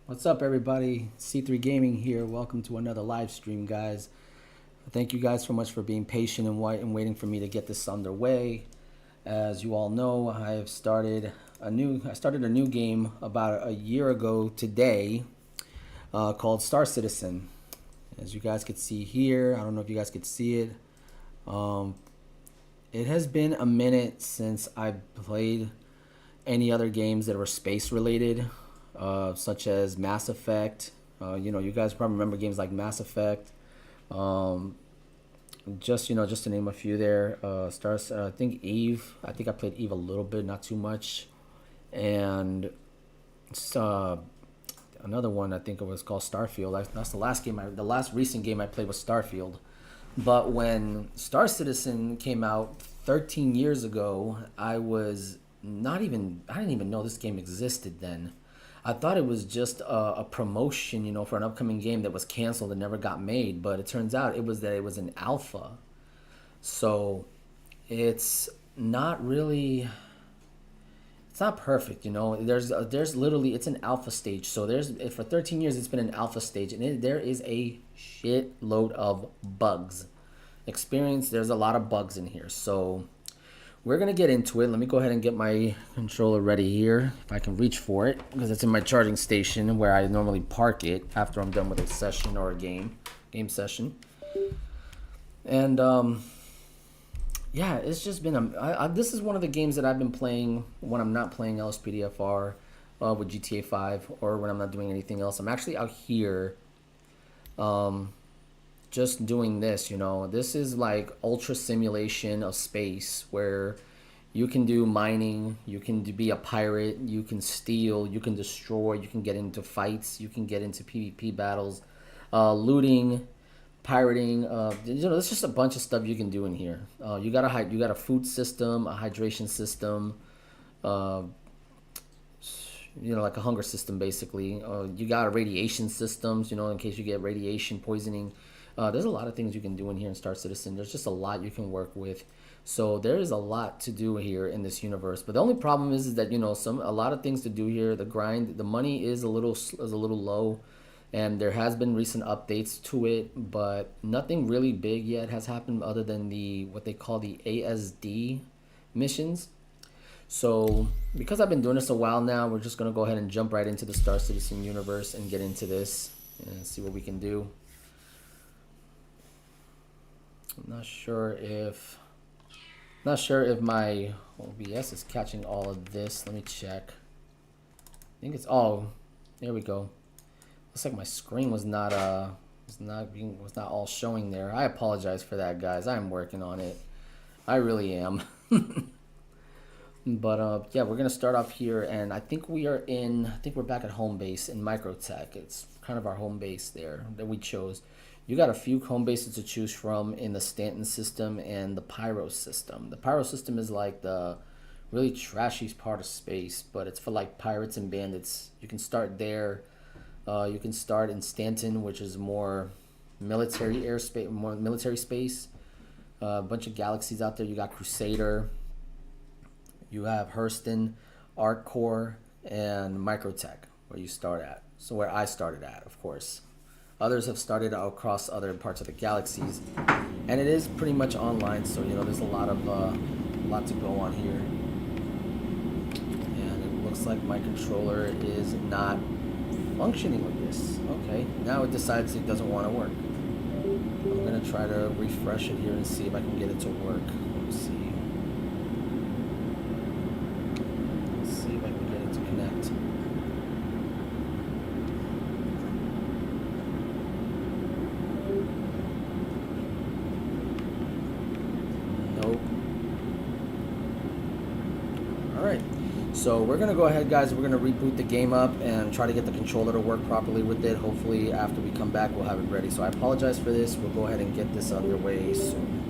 What's up, everybody? C3 Gaming here. Welcome to another live stream, guys. Thank you guys so much for being patient and waiting for me to get this underway. As you all know, I started a new game about a year ago today called Star Citizen. As you guys could see here, I don't know if you guys could see it. It has been a minute since I've played any other games that were space related. Such as Mass Effect. You guys probably remember games like Mass Effect. Just to name a few there. I think Eve. I think I played Eve a little bit, not too much. And another one I think it was called Starfield. That's the last game. The last recent game I played was Starfield. But when Star Citizen came out 13 years ago, I didn't even know this game existed then. I thought it was just a promotion, for an upcoming game that was canceled and never got made. But it turns out it was an alpha. So it's not perfect, There's literally, it's an alpha stage. So for 13 years it's been an alpha stage, and there is a shitload of bugs. There's a lot of bugs in here. So we're going to get into it. Let me go ahead and get my controller ready here, if I can reach for it, because it's in my charging station where I normally park it after I'm done with a session or a game session. And yeah, it's just been this is one of the games that I've been playing when I'm not playing LSPDFR with GTA 5, or when I'm not doing anything else. I'm actually out here just doing this. This is like ultra simulation of space, where you can do mining, you can be a pirate, you can steal, you can destroy, you can get into fights, you can get into PvP battles, looting, pirating. There's just a bunch of stuff you can do in here. You got a food system, a hydration system, like a hunger system basically. You got radiation systems, in case you get radiation poisoning. There's a lot of things you can do in here in Star Citizen. There's just a lot you can work with. So there is a lot to do here in this universe. But the only problem is that a lot of things to do here. The money is a little low, and there has been recent updates to it, but nothing really big yet has happened other than what they call the ASD missions. So because I've been doing this a while now, we're just gonna go ahead and jump right into the Star Citizen universe and get into this and see what we can do. I'm not sure if my OBS is catching all of this. Let me check. I think it's there we go. Looks like my screen was not all showing there. I apologize for that, guys. I'm working on it. I really am. But yeah, we're gonna start off here, and I think we're back at home base in Microtech. It's kind of our home base there that we chose. You got a few home bases to choose from in the Stanton system and the Pyro system. The Pyro system is like the really trashy part of space, but it's for like pirates and bandits. You can start there. You can start in Stanton, which is more military airspace, more military space. A bunch of galaxies out there. You got Crusader. You have Hurston, Arc Core, and Microtech, where you start at. So where I started at, of course. Others have started out across other parts of the galaxies, and it is pretty much online. So there's a lot to go on here, and it looks like my controller is not functioning with this. Okay, now it decides it doesn't want to work. I'm gonna try to refresh it here and see if I can get it to work. Let's see. Let's see if I can get it to connect. So we're going to go ahead, guys. We're going to reboot the game up and try to get the controller to work properly with it. Hopefully after we come back, we'll have it ready. So I apologize for this. We'll go ahead and get this underway soon.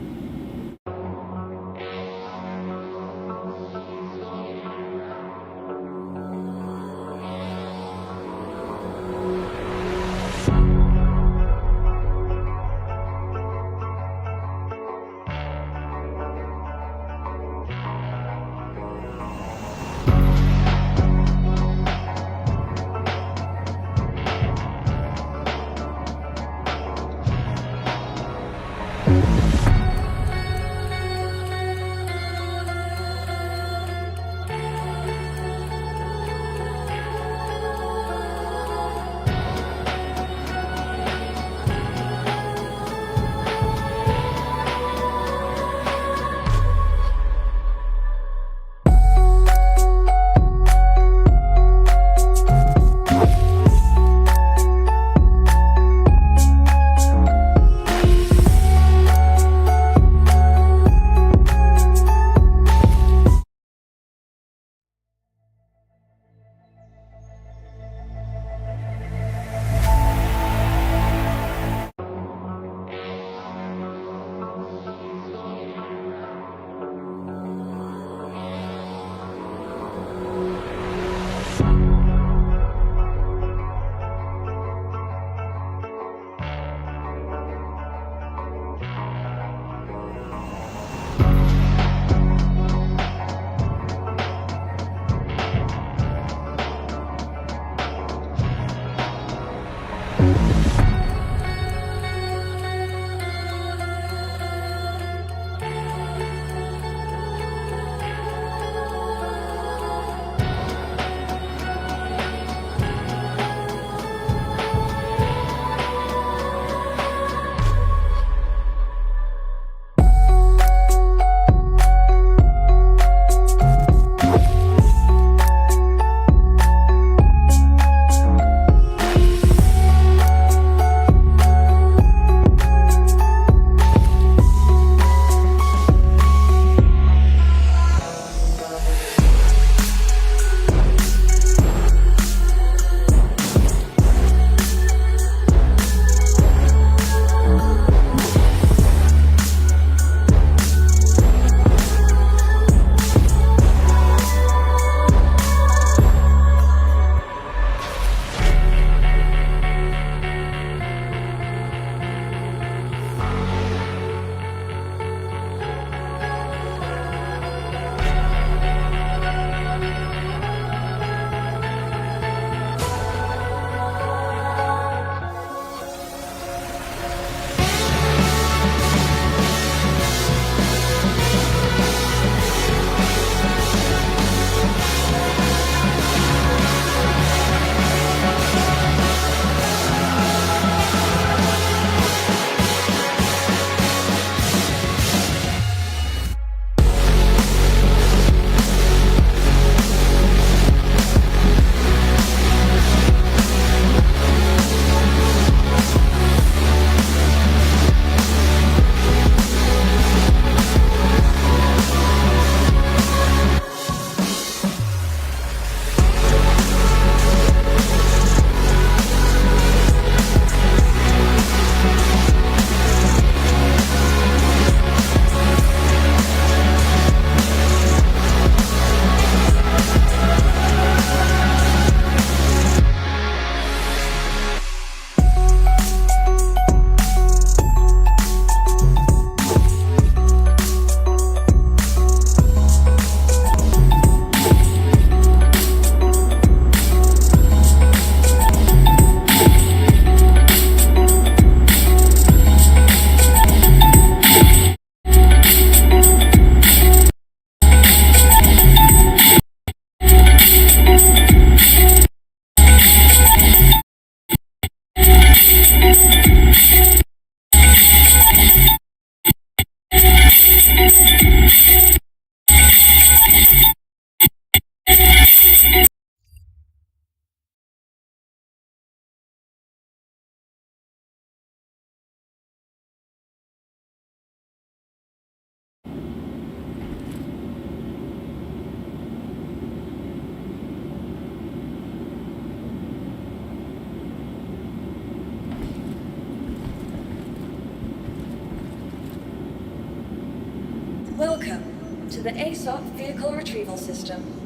the ASOP vehicle retrieval system.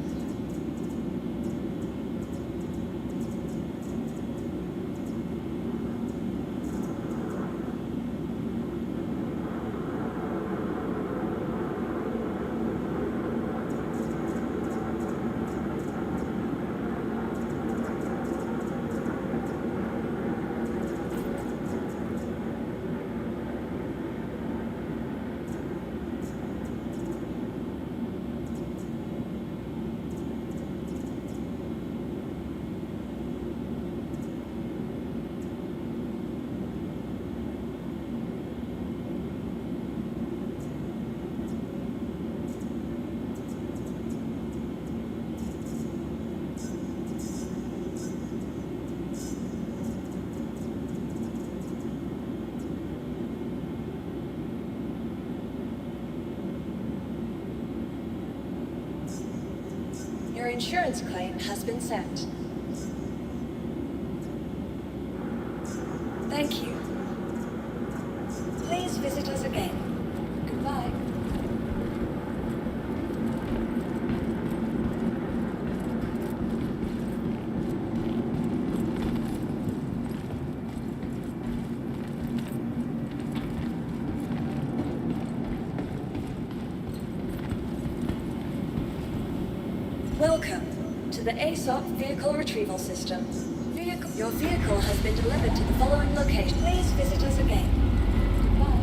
Your insurance claim has been sent. Thank you. Please visit us again. Goodbye. Welcome to the ASOP vehicle retrieval system. Your vehicle has been delivered to the following location. Please visit us again. Goodbye.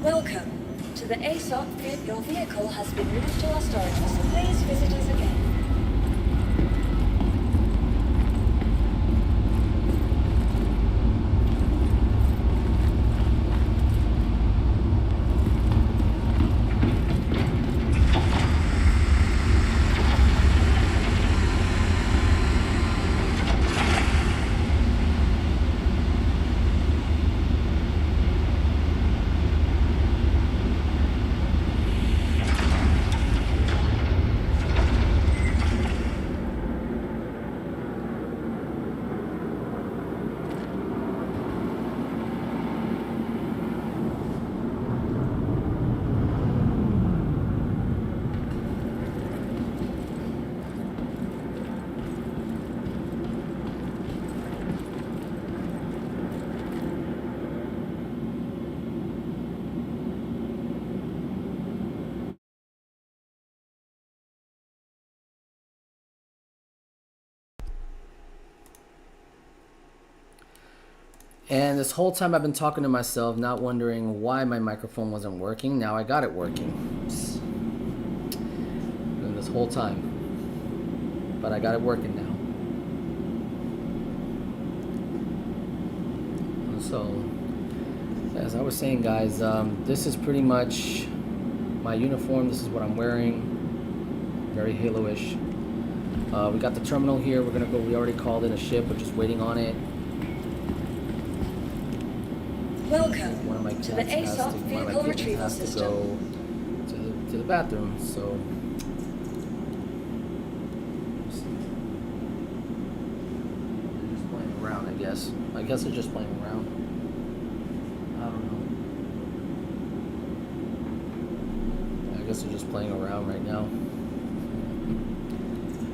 Welcome to the ASOP vehicle. Your vehicle has been moved to our storage facility. Please visit us again. And this whole time I've been talking to myself, not wondering why my microphone wasn't working. Now I got it working. And this whole time. But I got it working now. So, as I was saying, guys, this is pretty much my uniform. This is what I'm wearing. Very Halo-ish. We got the terminal here. We're gonna go. We already called in a ship. We're just waiting on it. Welcome one of my to the ASOP vehicle retrieval system. To the bathroom, so they're just playing around, I guess. I guess they're just playing around. I don't know. I guess they're just playing around right now.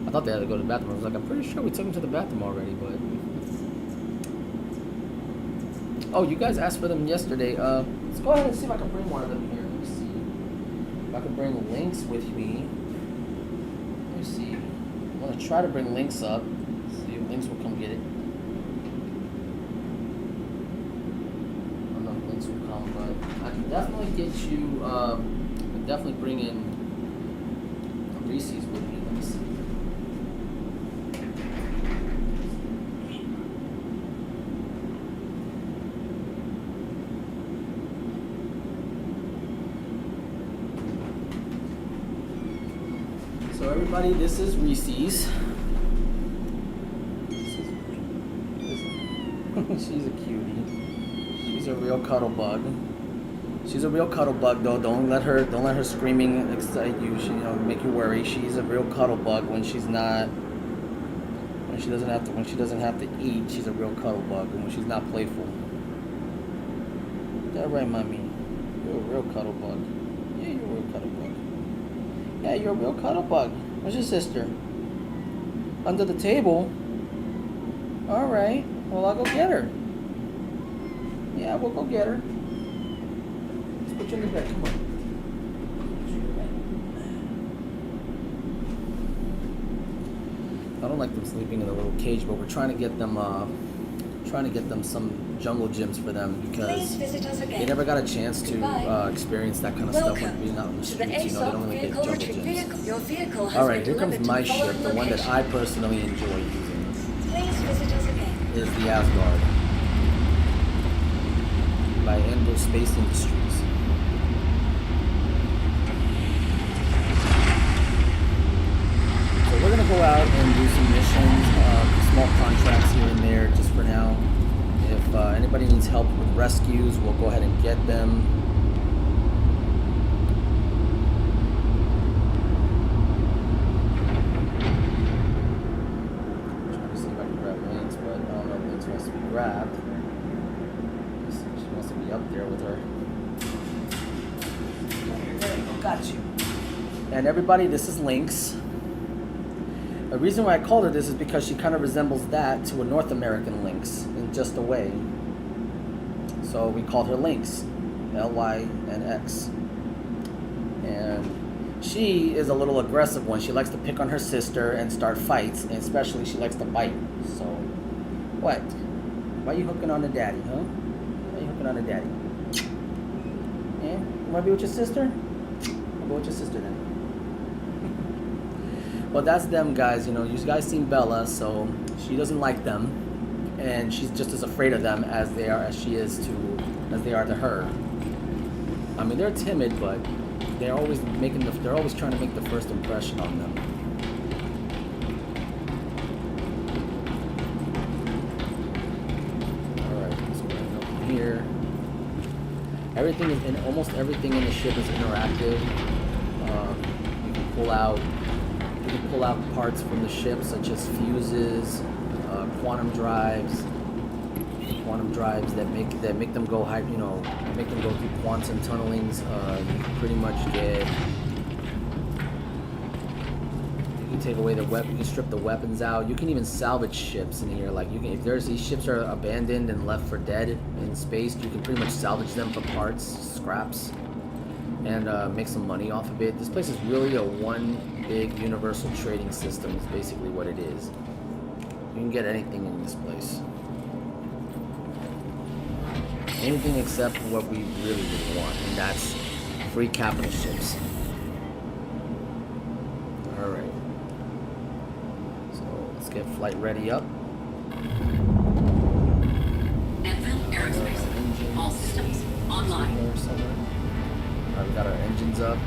I thought they had to go to the bathroom. I was like, I'm pretty sure we took them to the bathroom already, but Oh, you guys asked for them yesterday. Let's go ahead and see if I can bring one of them here. Let me see. If I can bring Links with me. Let me see. I'm gonna try to bring Links up. See if Links will come get it. I don't know if Links will come, but I can definitely get you. I can definitely bring in Reese's with me. Let me see. So everybody, this is Reese's. She's a cutie. She's a real cuddle bug. She's a real cuddle bug though. Don't let her screaming excite you. She, make you worry. She's a real cuddle bug when she's not. When she doesn't have to eat. She's a real cuddle bug, and when she's not playful. Is that right, mommy? You're a real cuddle bug. Yeah, you're a real cuddle bug. Yeah, you're a real cuddle bug. Where's your sister? Under the table? Alright. Well, I'll go get her. Yeah, we'll go get her. Let's put you in the bed. Come on. I don't like them sleeping in a little cage, but we're trying to get them some jungle gyms for them because they never got a chance to experience that kind of stuff when being out in the streets. They don't really get jungle gyms. Alright, here comes my ship, the one that I personally enjoy using. Is the Asgard by Endo Space Industries. So we're gonna go out and do some missions, small contracts here and there, just for now. If anybody needs help with rescues, we'll go ahead and get them. I'm trying to see if I can grab Lance, but I don't know if Lance wants to be grabbed. She wants to be up there with her. There you go, got you. And everybody, this is Lynx. The reason why I called her this is because she kind of resembles that to a North American lynx in just a way. So we called her Lynx, L-Y-N-X. And she is a little aggressive one. She likes to pick on her sister and start fights, and especially she likes to bite. So, what? Why are you hooking on to daddy, huh? Why are you hooking on to daddy? Yeah? You want to be with your sister? I'll go with your sister then. Well, that's them guys. You guys seen Bella, so she doesn't like them, and she's just as afraid of them as they are to her. I mean, they're timid, but they're always trying to make the first impression on them. All right, so we're going over here. Almost everything in the ship is interactive. You can pull out parts from the ship, such as fuses, quantum drives that make them go high, make them go through quantum tunnelings. You can pretty much you can take away the weapon, you can strip the weapons out. You can even salvage ships in here. Like if these ships are abandoned and left for dead in space, you can pretty much salvage them for parts, scraps, and make some money off of it. This place is really a one big universal trading system is basically what it is. You can get anything in this place. Anything except what we really want, and that's free capital ships. Alright. So let's get flight ready up. Aerospace. All systems online. Alright, we got our engines up.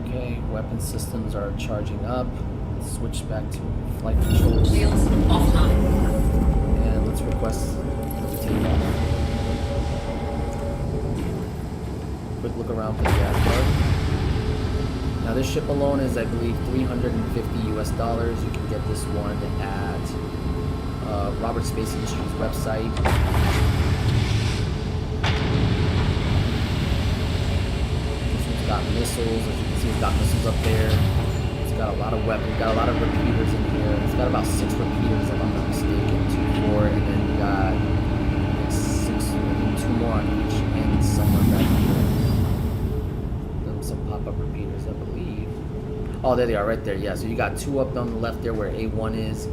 Okay, weapon systems are charging up. Let's switch back to flight controls. Wheels offline. And let's request that we take off. Quick look around for the Asgard. Now this ship alone is, I believe, $350 US. You can get this one at Robert Space Industries website. Got missiles, as you can see, it's got missiles up there. It's got a lot of weapons, got a lot of repeaters in here. It's got about 6 repeaters, if I'm not mistaken, 2, 4, and then we got on each end somewhere back here. Some pop-up repeaters, I believe. Oh, there they are, right there. Yeah, so you got 2 up on the left there where A1 is,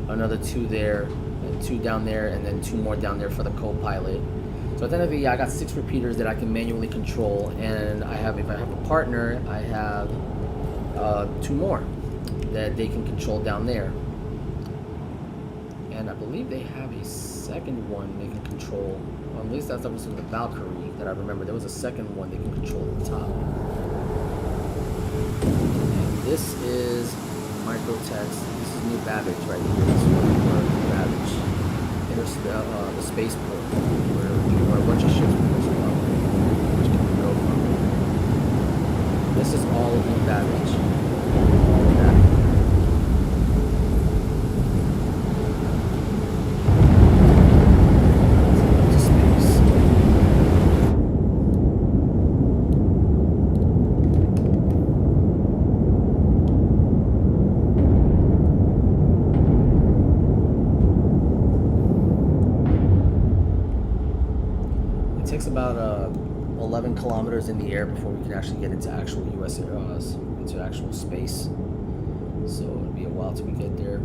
another 2 there, and 2 down there, and then 2 more down there for the co-pilot. So at the end of the day, I got 6 repeaters that I can manually control, and I have, if I have a partner, I have 2 more that they can control down there. And I believe they have a second one they can control. Well, at least that's was with the Valkyrie that I remember. There was a second one they can control at the top. And this is Microtext. This is New Babbage right here. This is New Babbage. Here's the spaceport where a bunch of ships were supposed to go, which can go from. This is all of New Babbage. All of that. About 11 kilometers in the air before we can actually get into actual U.S. into actual space. So it'll be a while till we get there.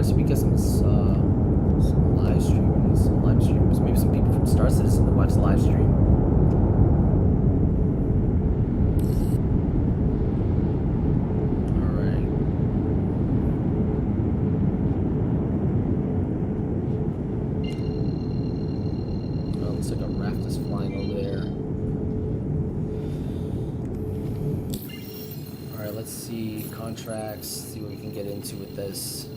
So we get some live streamers, maybe some people from Star Citizen to watch the live stream. All right. Oh, looks like a raft is flying over there. All right, let's see contracts. See what we can get into with this.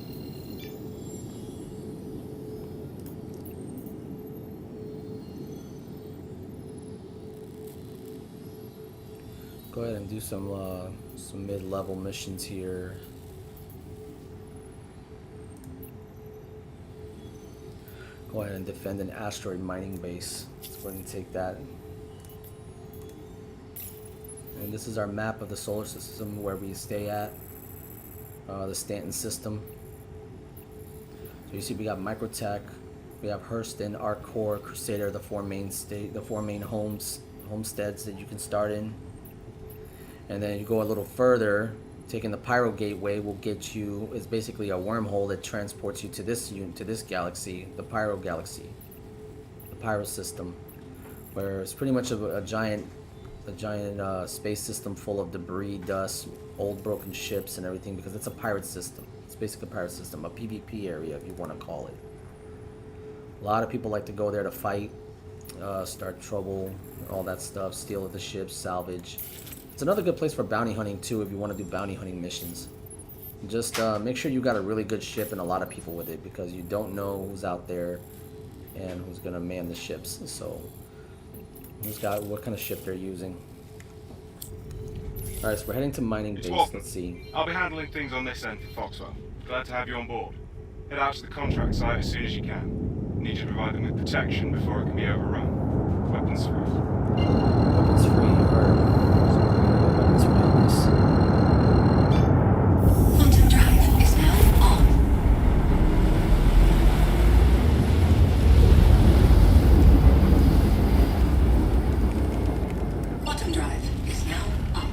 Go ahead and do some mid-level missions here. Go ahead and defend an asteroid mining base. Let's go ahead and take that. And this is our map of the solar system where we stay at. The Stanton system. So you see we got Microtech, we have Hurston, Arcor, Crusader, the four main homesteads that you can start in. And then you go a little further, taking the Pyro Gateway will get you, it's basically a wormhole that transports you to this galaxy, the Pyro Galaxy, the Pyro system, where it's pretty much a giant space system full of debris, dust, old broken ships and everything, because it's a pirate system. It's basically a pirate system, a PvP area if you want to call it. A lot of people like to go there to fight, start trouble, all that stuff, steal the ships, salvage. It's another good place for bounty hunting too if you want to do bounty hunting missions. Just make sure you got a really good ship and a lot of people with it, because you don't know who's out there and who's gonna man the ships. So who's got what kind of ship they're using. Alright, so we're heading to mining base. Let's see. I'll be handling things on this end for Foxwell. Glad to have you on board. Head out to the contract site as soon as you can. Need you to provide them with protection before it can be overrun. Weapons first. Weapons free, or weapons free on this. Quantum drive is now on. Quantum drive is now off.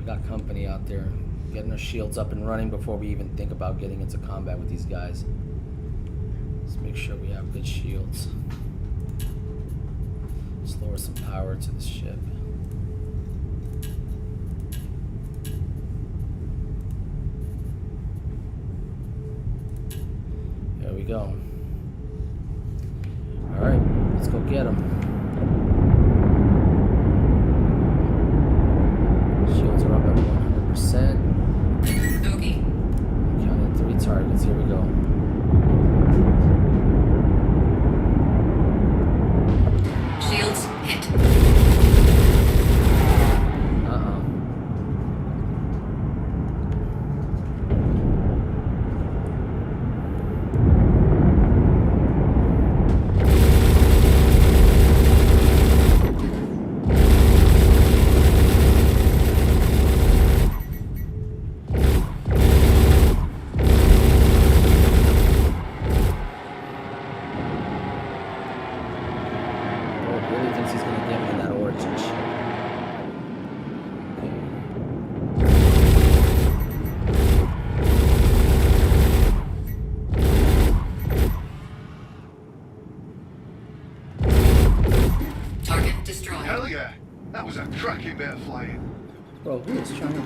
got company out there. Getting our shields up and running before we even think about getting into combat with these guys. Let's make sure we have good shields. Let's lower some power to the ship. There we go. Alright, let's go get them. Shields are up at 100%. Bogey. Counted 3 targets. Here we go. Shields hit. Bro, who is trying to...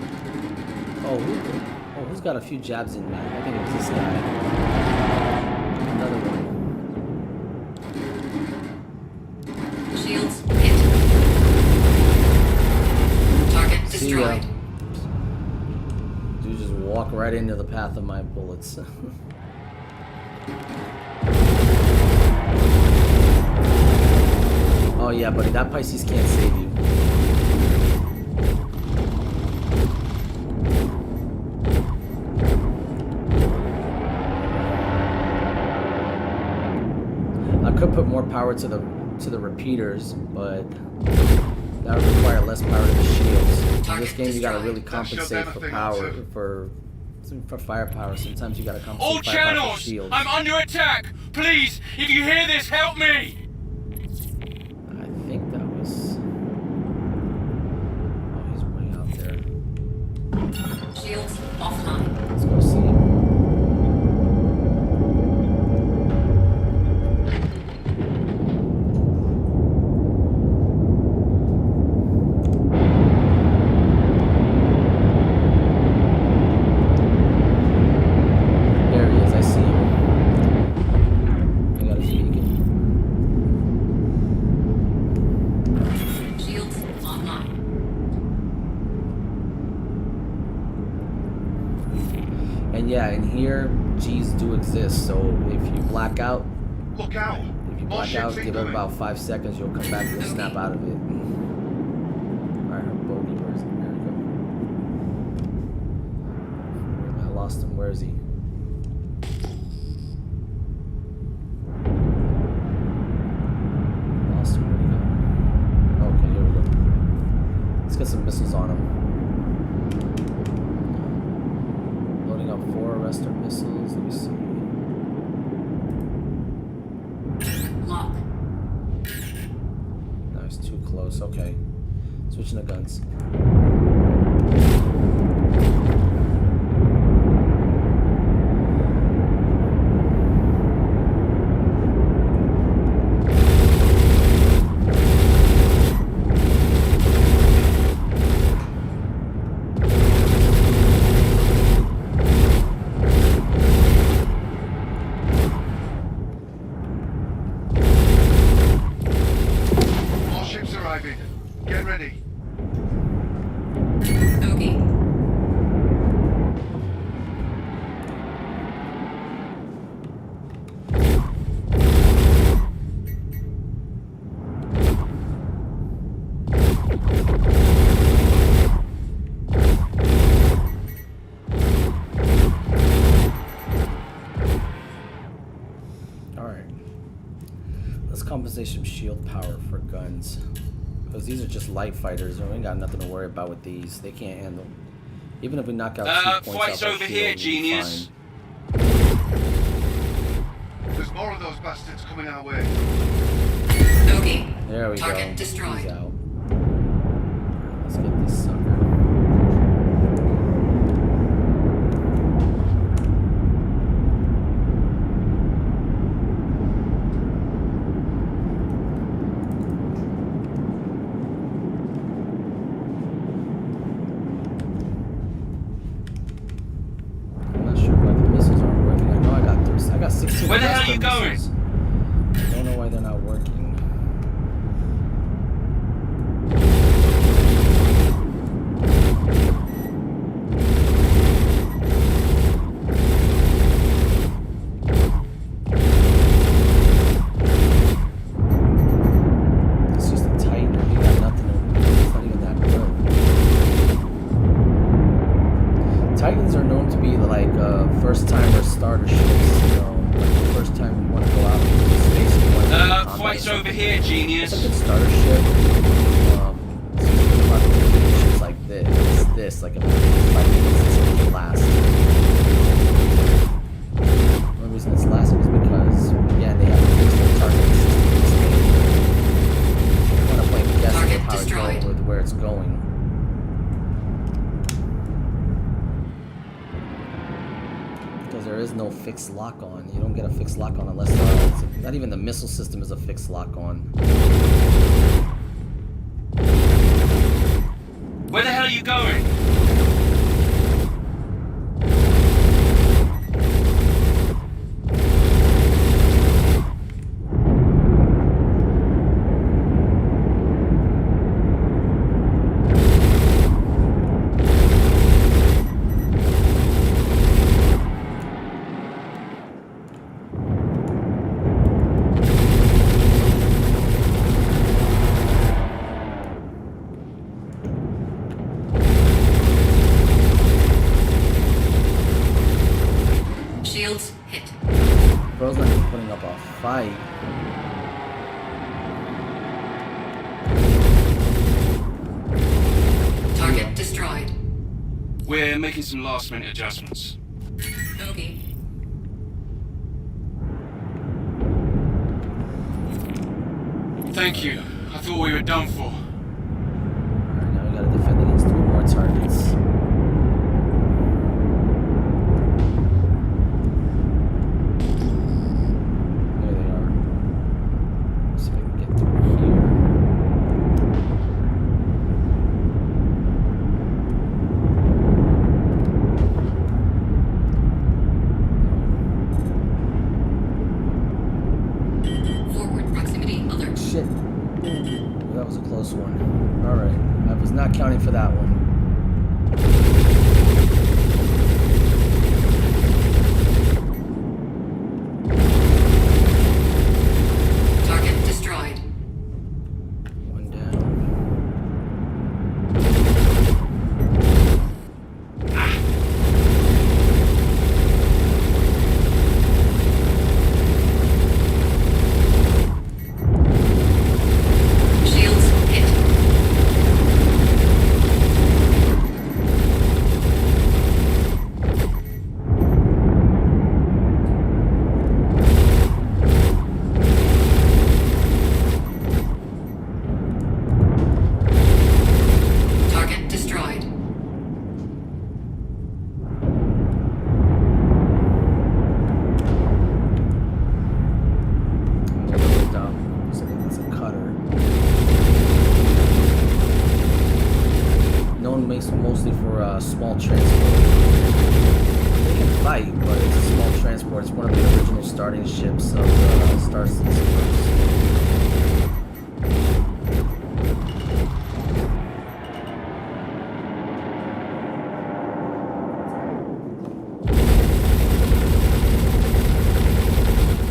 who's got a few jabs in me? I think it's this guy. Another one. Shields hit. Target destroyed. Dude just walk right into the path of my bullets. Oh yeah, buddy, that Pisces can't save you. I could put more power to the repeaters, but that would require less power to the shields. In this game, you gotta really compensate for power, for firepower. Sometimes you gotta compensate All firepower for channels! shields. I'm under attack! Please, if you hear this, help me! I think that was... Oh, he's way out there. Shields offline. Let's go see him. Yeah, and here G's do exist, so if you black out, look out! If you black out, give it about 5 seconds, you'll come back, you'll snap out of it. Alright, her bogey, where's it? There we go. I lost him, where is he? Lost him, where'd he go? Okay, here we go. Let's get some missiles on him. 4 arrestor missiles. Let me see. Lock. No, it's too close. Okay. Switching the guns. Get ready. Bogey. Alright. Let's compensate some shield power for guns. Because these are just light fighters, and we ain't got nothing to worry about with these. They can't handle. Even if we knock out 2 points fight's off our over shield, here, we'll be genius. fine. There's more of those bastards coming our way. Bogey. There we Target go. destroyed. He's out. Let's get this sucker. Where the hell are Vesper you going? missiles. I don't know why they're not working. It's just a Titan. You got nothing. It's not even that good. Titans are known to be like first timer starter ships. You know, like the first time you want to go out into space. And you want to do combat Fight's or over something. here, It's a genius. good starter ship. It's just about ships like this. It's like a 5 minutes this will last. The only reason it's lasting is because again they have to fix their target system. They want to play guess Target with how it's destroyed. going, with where it's going. Because there is no fixed lock on. You don't get a fixed lock on unless not even the missile system is a fixed lock on. Where the hell are you going? Shields hit. Bro's not even putting up a fight. Target destroyed. We're making some last-minute adjustments. Bogey. Thank you. I thought we were done for. Alright, now we gotta defend against 3 more targets. There they are. Let's see if I can get through here. Forward proximity alert. Shit. Ooh, that was a close one. Alright. I was not counting for that one. Target destroyed. One down. Shields hit. Target destroyed. So I think it's a cutter. Known mostly for small transport. They can fight, but it's a small transport. It's one of the original starting ships of the Star Systems.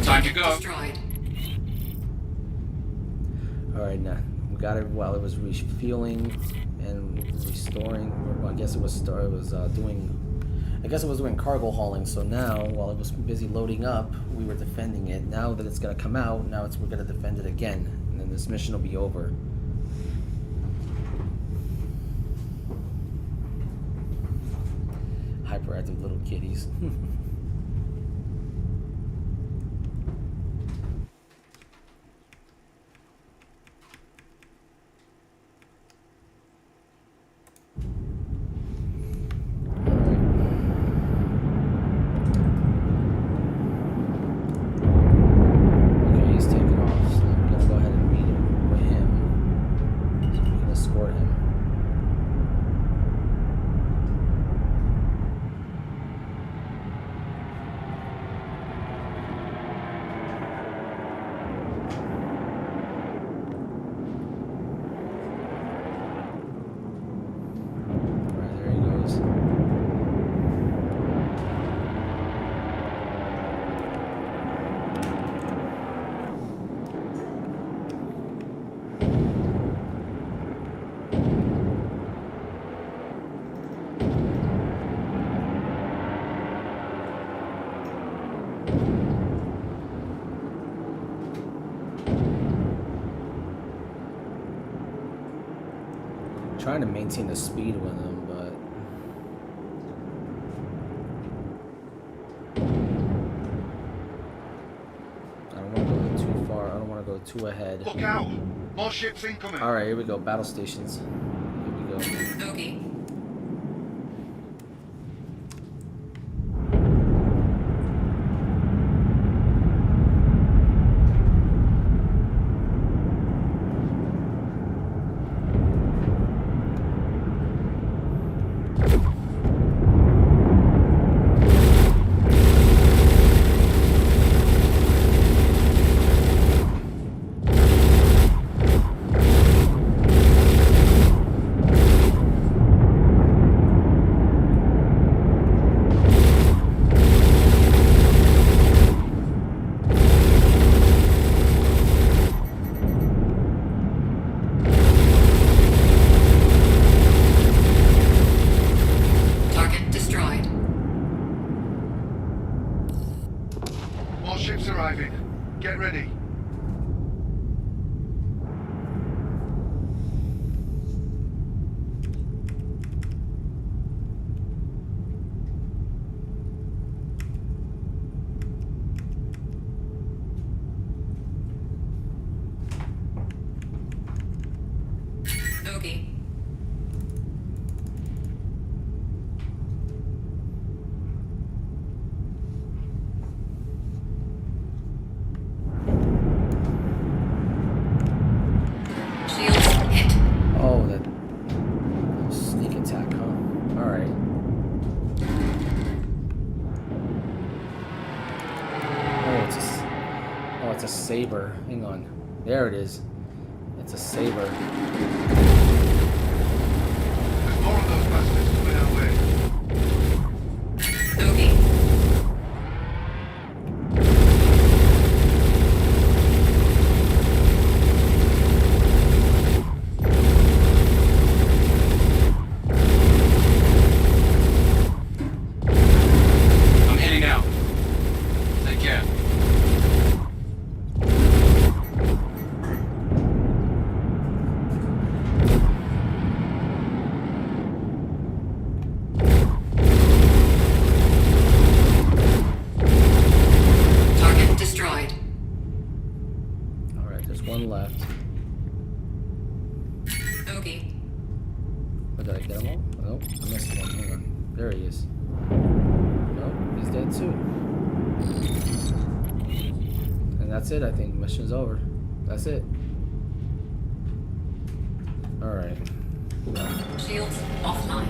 Time to go. Destroyed. Alright, now we got it while it was refueling and restoring. Well, I guess it was doing cargo hauling. So now, while it was busy loading up, we were defending it. Now that it's gonna come out, we're gonna defend it again, and then this mission will be over. Hyperactive little kitties. Okay, he's taking off, so I'm gonna go ahead and meet him with him, so we can escort him. Trying to maintain the speed with them, but I don't want to go too far. I don't want to go too ahead. Look out! More ships incoming. All right, here we go. Battle stations. Here we go. Bogey. Target destroyed. More ships arriving. Get ready. Bogey. Shields hit. Oh, that sneak attack, huh? All right. Oh, it's a saber. Hang on. There it is. It's a saber. There's more of those bastards coming our way. Bogey. I'm heading out. Take care. Target destroyed. All right, there's one left. Bogey. Oh, did I get him all? Oh, I missed one. Hang on. There he is. Nope, he's dead too. And that's it, I think. Mission's over. That's it. All right. Shields offline.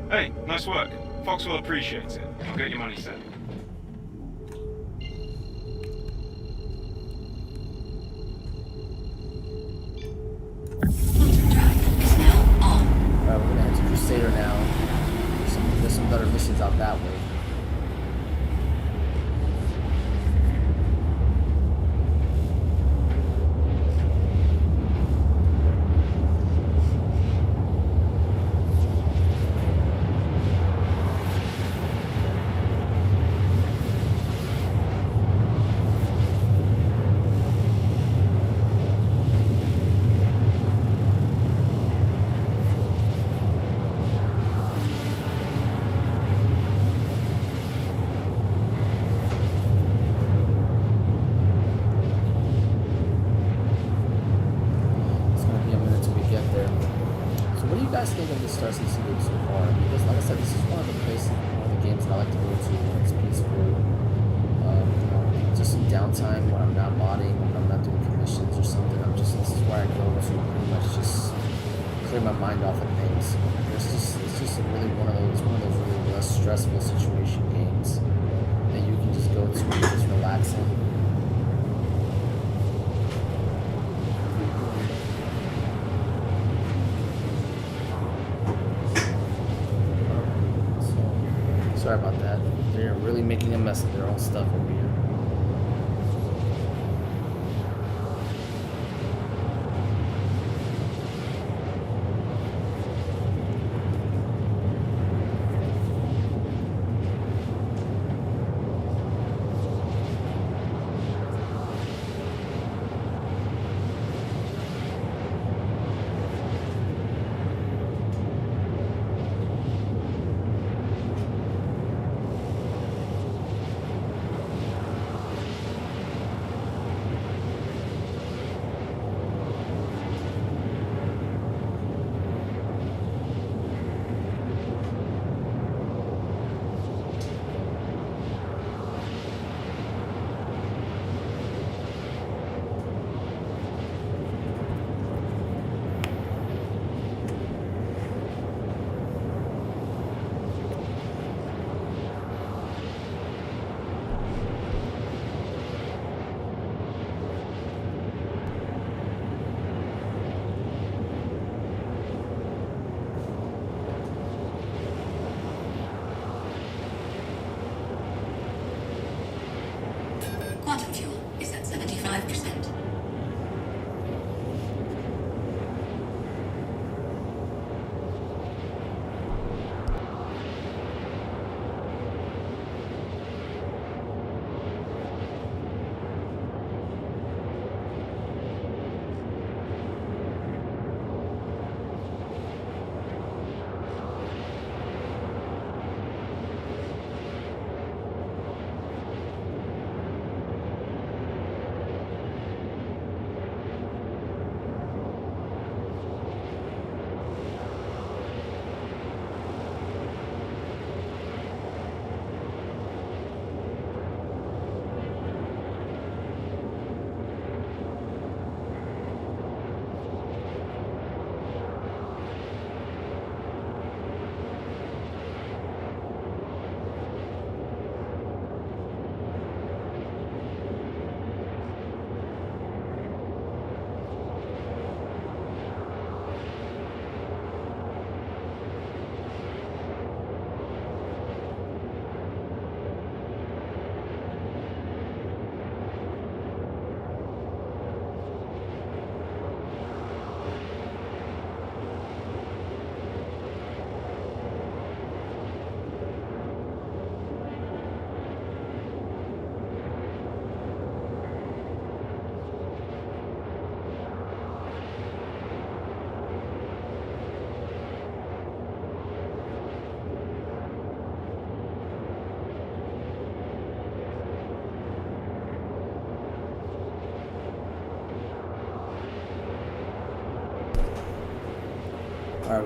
Hey, nice work. Fox will appreciate it. I'll get your money sent. Drive is now on. All right, we're gonna head to Crusader now. There's some better missions out that way. It's gonna be a minute till we get there. So what do you guys think of the Star Citizen game so far? Because like I said, this is one of the places, one of the games that I like to go to when it's peaceful. You know, just some downtime when I'm not modding, when I'm not doing commissions or something. This is where I go to pretty much just clear my mind off of things. It's just one of those really less stressful situation games that you can just go to and just relax in. So, sorry about that. They're really making a mess of their own stuff over here.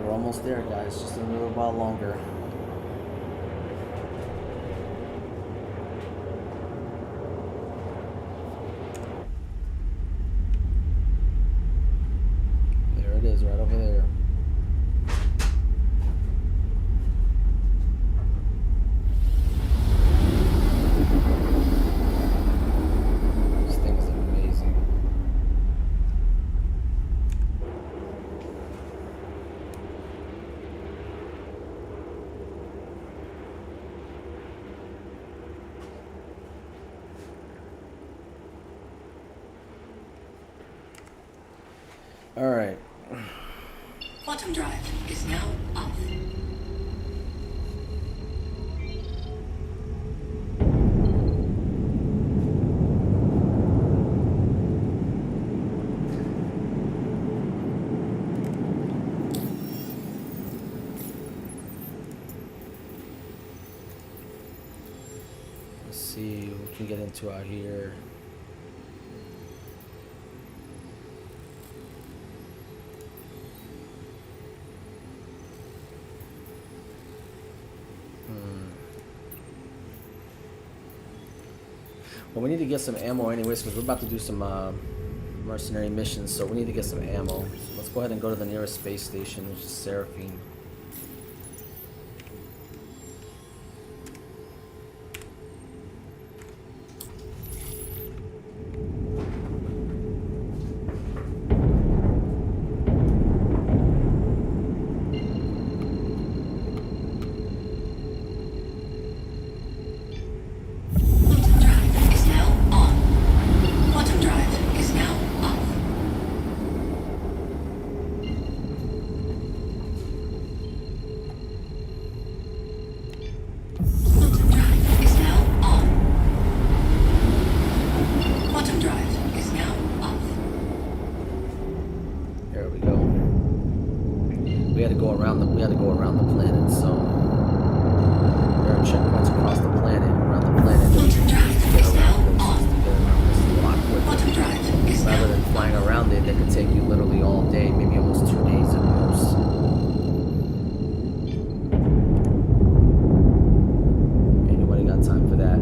We're almost there, guys. Just a little while longer. There it is, right over there. This thing is amazing. All right. Quantum drive is now off. Let's see what we can get into out here. Well, we need to get some ammo anyways, because we're about to do some mercenary missions, so we need to get some ammo. So let's go ahead and go to the nearest space station, which is Seraphine. Quantum drive is now on. Quantum drive is now off. Quantum drive is now on. Quantum drive is now off. There we go. We had to go around the planet, so there are checkpoints across the planet, around the planet. Quantum drive To get is now around on. this, to get around this a lot quicker. Quantum drive is Rather now than flying around it, that could take you literally all day, maybe almost 2 days at most. Anybody got time for that?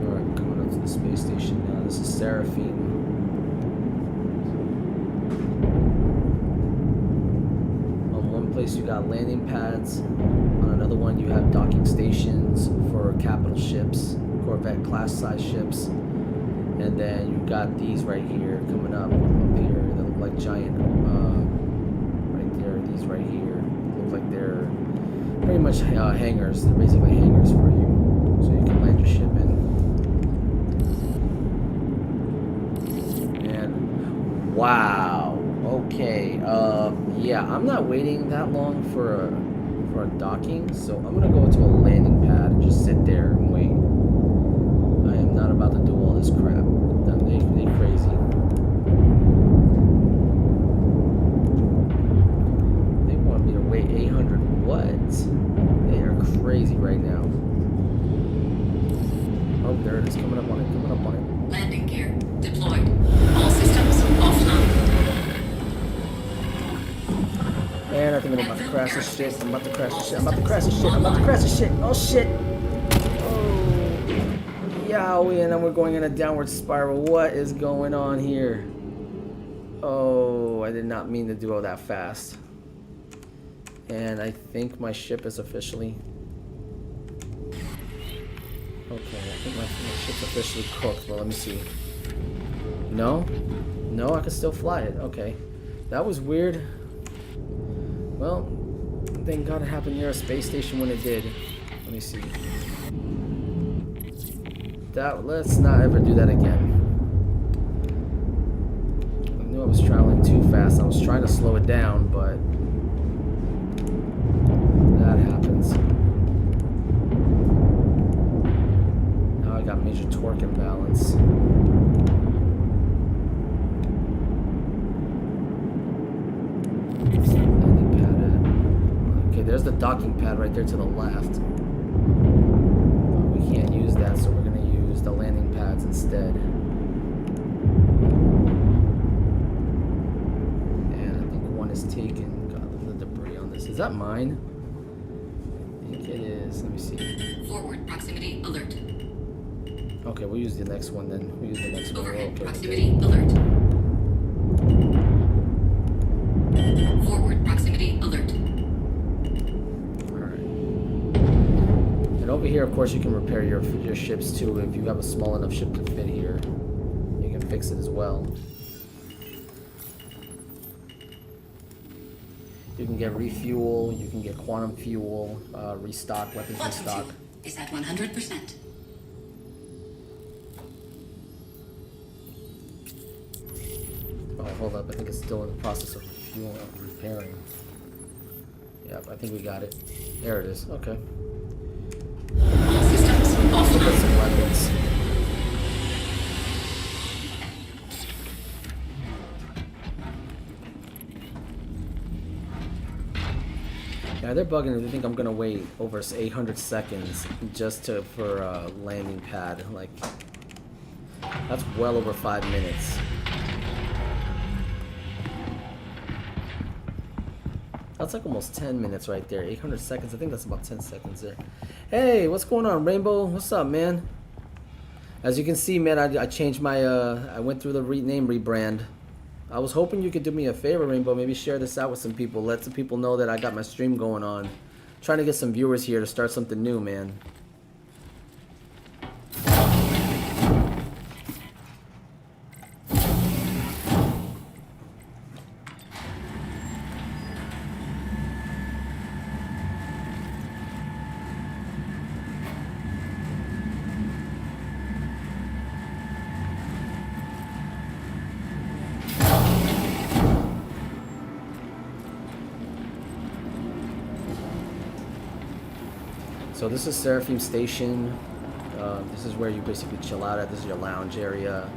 Alright, coming up to the space station now. This is Seraphine. On one place you got landing pads. On another one you have docking stations for capital ships, Corvette class size ships. And then you got these right here coming up here that look like giant right there, these right here. Look like they're pretty much hangars. They're basically hangars for you. So you can land your ship in. And wow. Okay. Yeah, I'm not waiting that long for a docking, so I'm gonna go to a landing pad and just sit there and wait. I am not about to do all this crap. They crazy. They want me to wait 800 what? They are crazy right now. Oh, there it is, coming up on it, coming up on it. landing gear deployed. All systems offline. Man, I think I'm about to crash this shit. I'm about to crash this shit. I'm about to crash this shit. I'm about to crash this shit. Oh shit. Oh. Yowie, and then we're going in a downward spiral. What is going on here? Oh, I did not mean to do all that fast. And I think my ship is officially... Okay, I think my ship's officially cooked. Well, let me see. No? No, I can still fly it. Okay. That was weird. Well, thank God it happened near a space station when it did. Let me see. Let's not ever do that again. I knew I was traveling too fast. I was trying to slow it down, but that happens. Now I got major torque imbalance. Landing pad at. Okay, there's the docking pad right there to the left. We can't use that, so we're going to use the landing pads instead. And I think one is taken. God, look at the debris on this. Is that mine? I think it is. Let me see. Forward proximity alert. Okay, we'll use the next one then. We'll use the next one. Overhead Okay, proximity alert. Forward proximity alert. Alright. And over here, of course, you can repair your ships too. If you have a small enough ship to fit here, you can fix it as well. You can get refuel, you can get quantum fuel, restock, weapons restock. Is at 100%. Oh, hold up, I think it's still in the process of fuel repairing. Yep, I think we got it. There it is, okay. Systems Look at offline. some weapons. Yeah, they're bugging. They think I'm gonna wait over 800 seconds just for a landing pad. Like, that's well over 5 minutes. That's like almost 10 minutes right there. 800 seconds. I think that's about 10 seconds there. Hey, what's going on, Rainbow? What's up, man? As you can see, man, I changed my. I went through the name rebrand. I was hoping you could do me a favor, Rainbow. Maybe share this out with some people. Let some people know that I got my stream going on. Trying to get some viewers here to start something new, man. So this is Seraphim Station. This is where you basically chill out at. This is your lounge area.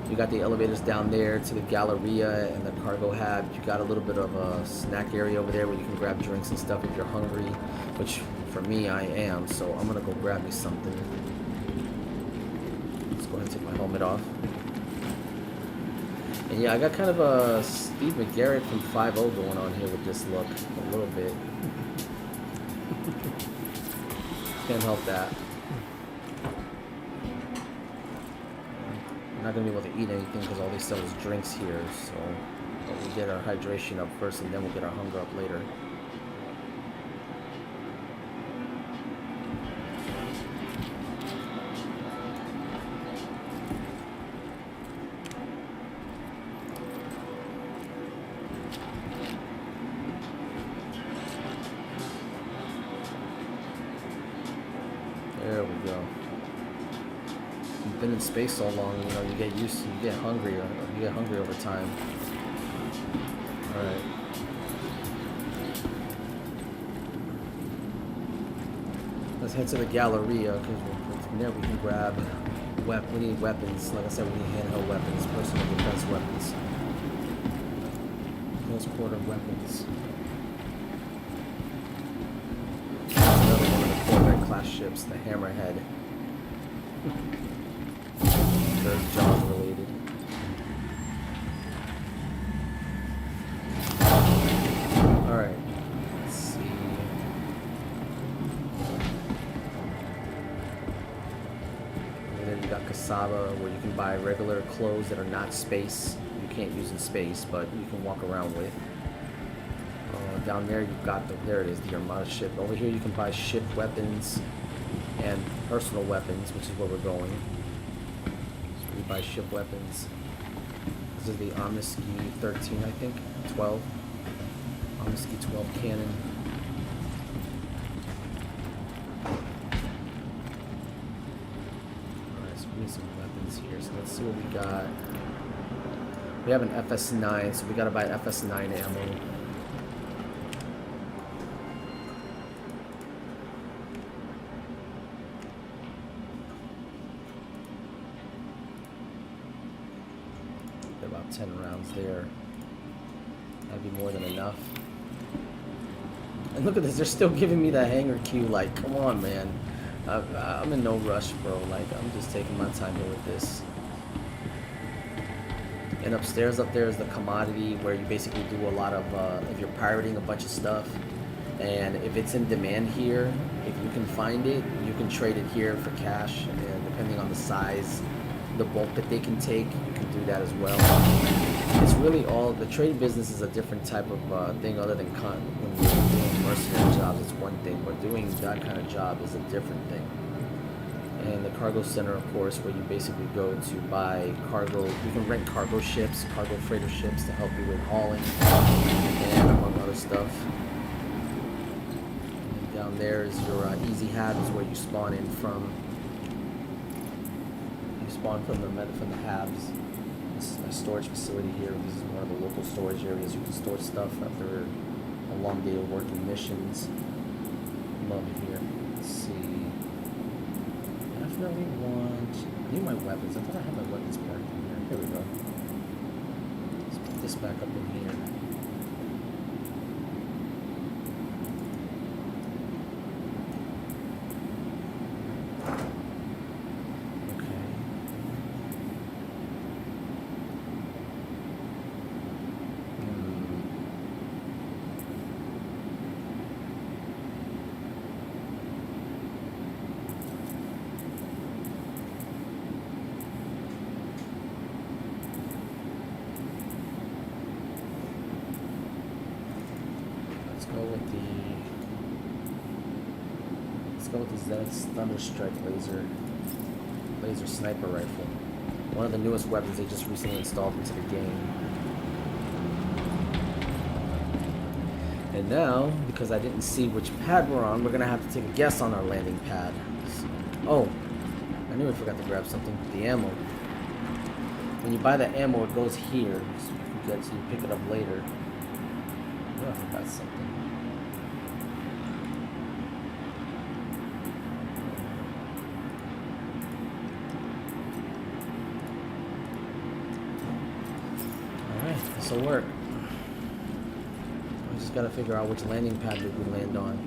You got the elevators down there to the Galleria and the cargo hab. You got a little bit of a snack area over there where you can grab drinks and stuff if you're hungry, which for me I am, so I'm gonna go grab me something. Let's go ahead and take my helmet off. And yeah, I got kind of a Steve McGarrett from 5-0 going on here with this look, a little bit. Can't help that. I'm not gonna be able to eat anything because all they sell is drinks here, so we'll get our hydration up first and then we'll get our hunger up later. There we go. You've been in space so long, you know, you get used to, you get hungry, or you get hungry over time. Alright. Let's head to the Galleria, because from there we can grab, we need weapons. Like I said, we need handheld weapons, personal defense weapons. Close quarter weapons. Another one of the Corvette class ships, the Hammerhead. They're Jaws related. Alright, let's see. And then you got Cassava, where you can buy regular clothes that are not space. You can't use in space, but you can walk around with. Down there you've got there it is, the Armada ship. Over here you can buy ship weapons and personal weapons, which is where we're going. So we buy ship weapons. This is the Amiski 13, I think, 12. Amiski 12 cannon. Alright, so we need some weapons here. So let's see what we got. We have an FS9, so we gotta buy FS9 ammo. About 10 rounds there. That'd be more than enough. And look at this, they're still giving me the hanger queue. Like, come on, man. I'm in no rush, bro. Like, I'm just taking my time here with this. And upstairs up there is the commodity where you basically do a lot of, if you're pirating a bunch of stuff. And if it's in demand here, if you can find it, you can trade it here for cash. And depending on the size, the bulk that they can take, you can do that as well. It's really all, the trade business is a different type of thing other than when you're doing mercenary jobs, it's one thing. But doing that kind of job is a different thing. And the cargo center, of course, where you basically go to buy cargo. You can rent cargo ships, cargo freighter ships to help you with hauling and among other stuff. And down there is your easy habs where you spawn in from. You spawn from the habs. This is my storage facility here. This is one of the local storage areas. You can store stuff after a long day of working missions. Love it here. Let's see. Definitely want. I need my weapons. I thought I had my weapons parked in here. Here we go. Let's put this back up in here. With the Zenith's Thunderstrike laser sniper rifle. One of the newest weapons they just recently installed into the game. And now, because I didn't see which pad we're on, we're gonna have to take a guess on our landing pad. So, oh, I knew I forgot to grab something. The ammo. When you buy the ammo, it goes here, so you pick it up later. Oh, I forgot something. This'll work. We just gotta figure out which landing pad we would land on.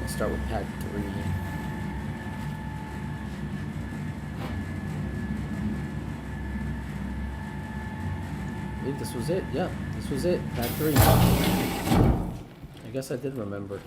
Let's start with pad 3. I think this was it. Yeah, this was it. Pad 3. I guess I did remember.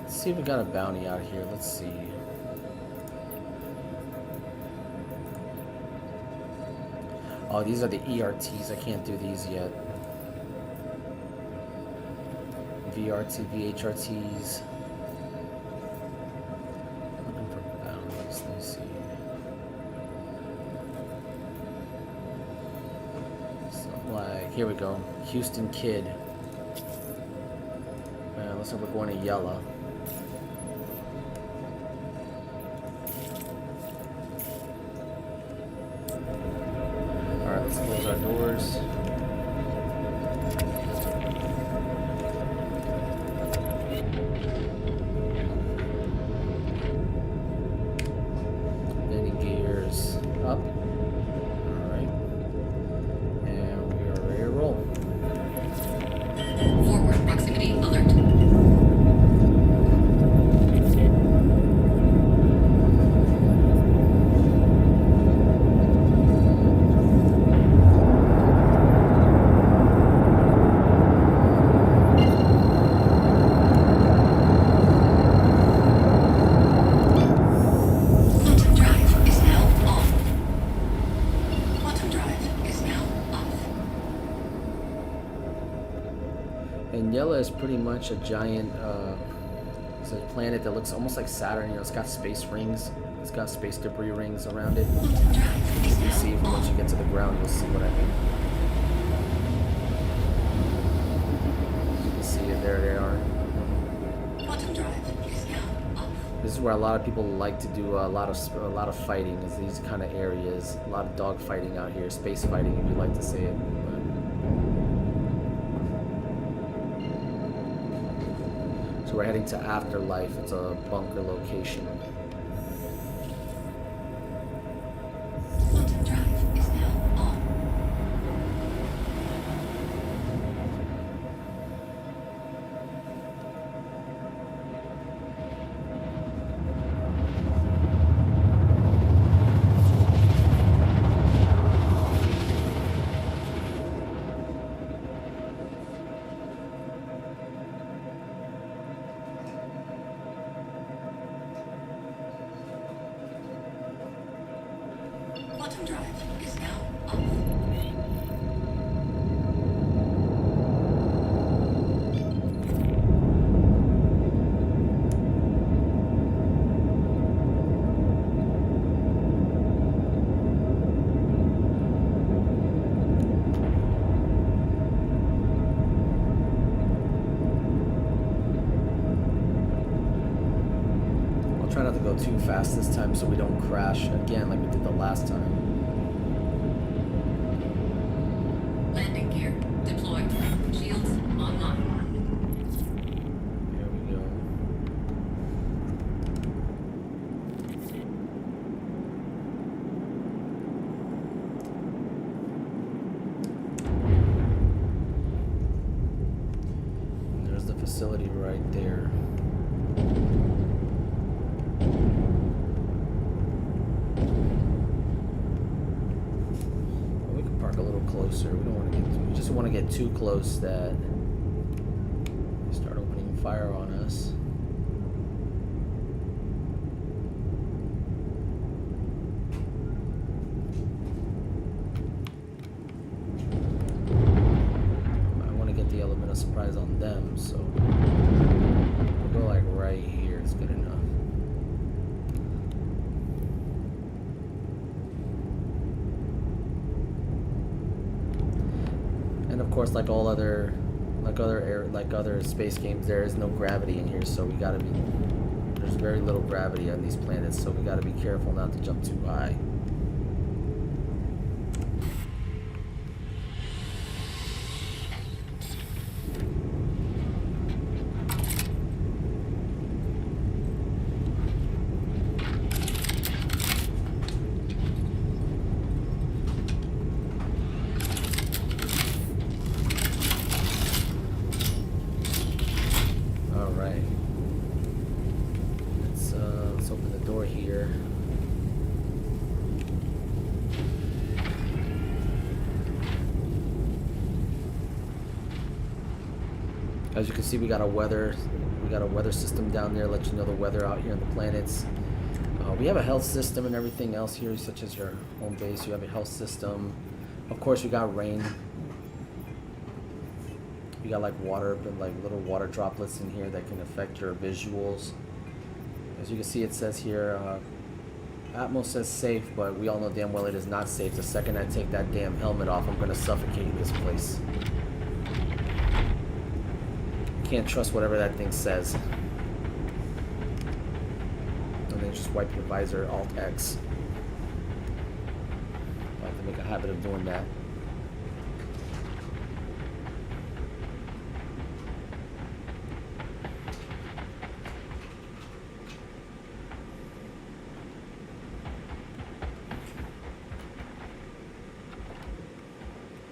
Let's see if we got a bounty out here. Let's see. Oh, these are the ERTs. I can't do these yet. VRT, VHRTs. Looking for bounties. Let me see. So, like, here we go. Houston Kid. Looks like we're going to yellow. Alright, let's close our doors. is pretty much a giant, it's a planet that looks almost like Saturn. You know, it's got space rings. It's got space debris rings around it. Quantum drive is You now see, once you on. get to the ground, you'll see what I mean. You can see it. There they are. Quantum drive is now off. This is where a lot of people like to do a lot of fighting. Is these kind of areas. A lot of dog fighting out here, space fighting, if you like to say it. So we're heading to Afterlife. It's a bunker location. Quantum drive is now on. Quantum drive is now off. I'll try not to go too fast this time so we don't crash again like we did the last time. Landing gear deployed. Shields online. Here we go. And there's the facility right there. Well, we can park a little closer. We don't want to get we just want to get too close that they start opening fire on us. I want to get the element of surprise on them, so we'll go like right here. It's good enough. And of course, like all other, like other space games, there is no gravity in here, so we gotta be. There's very little gravity on these planets, so we gotta be careful not to jump too high. All right. Let's open the door here. As you can see, we got a weather system down there, let you know the weather out here on the planets. We have a health system and everything else here, such as your home base. You have a health system. Of course, you got rain. You got like water, but like little water droplets in here that can affect your visuals. As you can see, it says here, Atmos says safe, but we all know damn well it is not safe. The second I take that damn helmet off, I'm gonna suffocate in this place. Can't trust whatever that thing says. And then just wipe your visor, Alt X. I have to make a habit of doing that.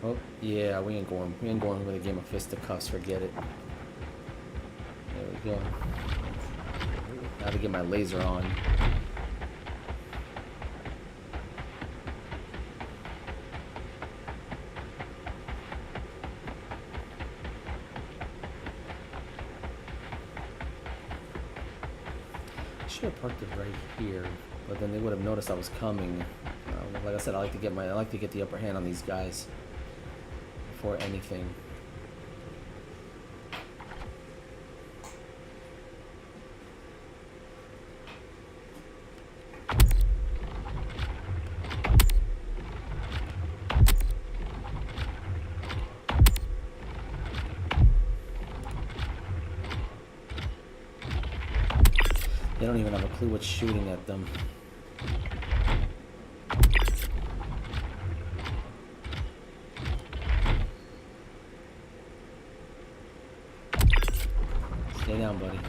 Oh yeah, we ain't going with a game of fisticuffs. Forget it. There we go. I have to get my laser on. I should have parked it right here, but then they would have noticed I was coming. Like I said, I like to get the upper hand on these guys before anything. clue what's shooting at them. Stay down, buddy.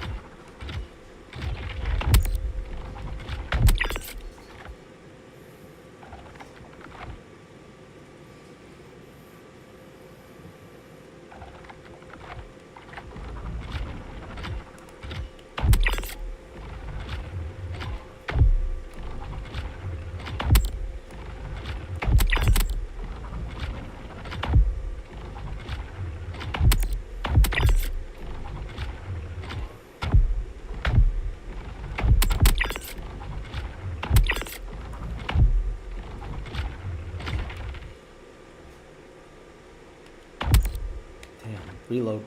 Reload.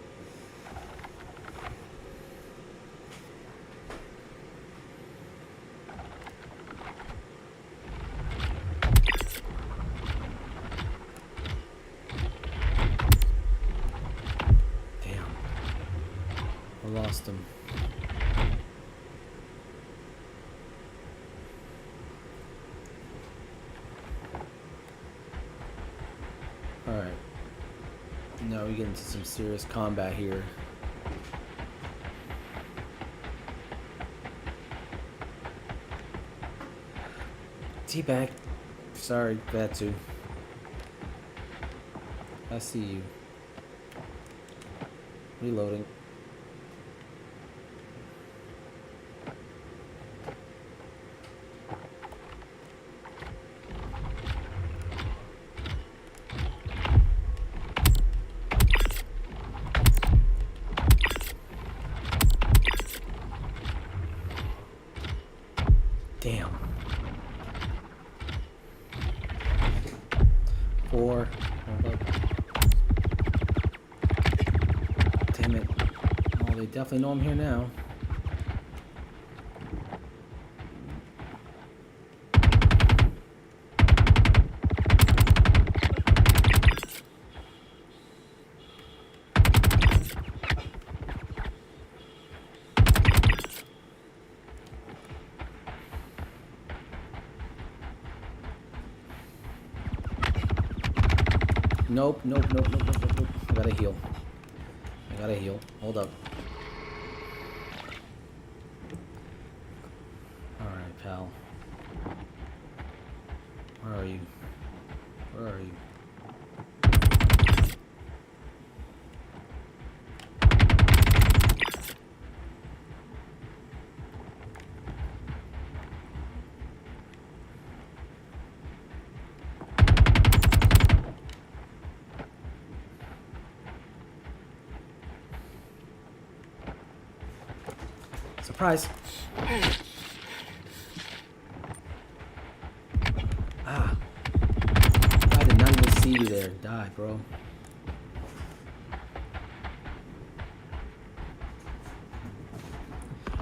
Damn. I lost him. Alright. Now we get into some serious combat here. Teabag. Sorry, that too. I see you. Reloading. Damn. 4. Hold up. Damn it. Oh, they definitely know I'm here now. Nope. I gotta heal. Hold up. Alright, pal. Where are you? Surprise. Ah. I did not even see you there. Die, bro.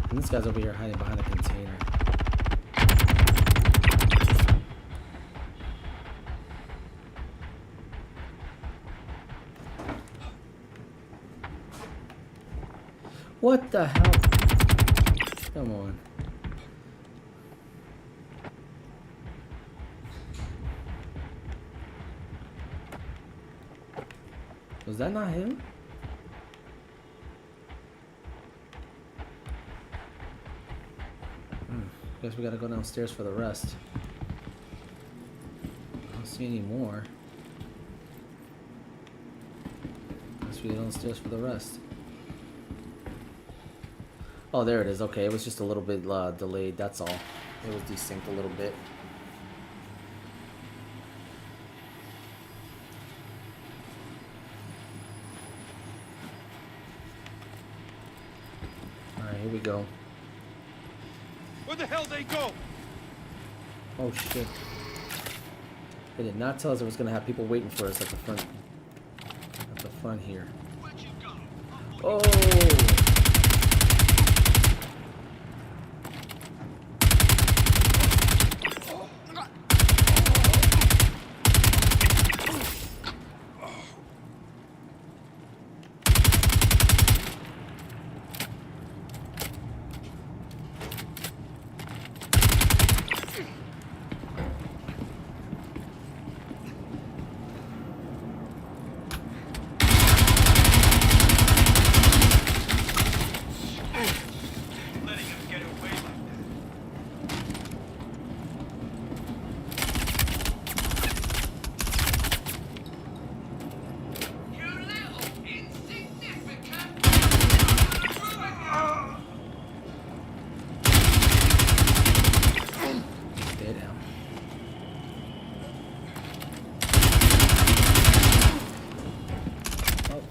And this guy's over here hiding behind a container. What the hell? Come on. Was that not him? Guess we gotta go downstairs for the rest. I don't see any more. Guess we go downstairs for the rest. Oh, there it is. Okay, it was just a little bit delayed, that's all. It was desynced a little bit. Alright, here we go. Where the hell they go? Oh shit. They did not tell us it was gonna have people waiting for us at the front. At the front here. Oh!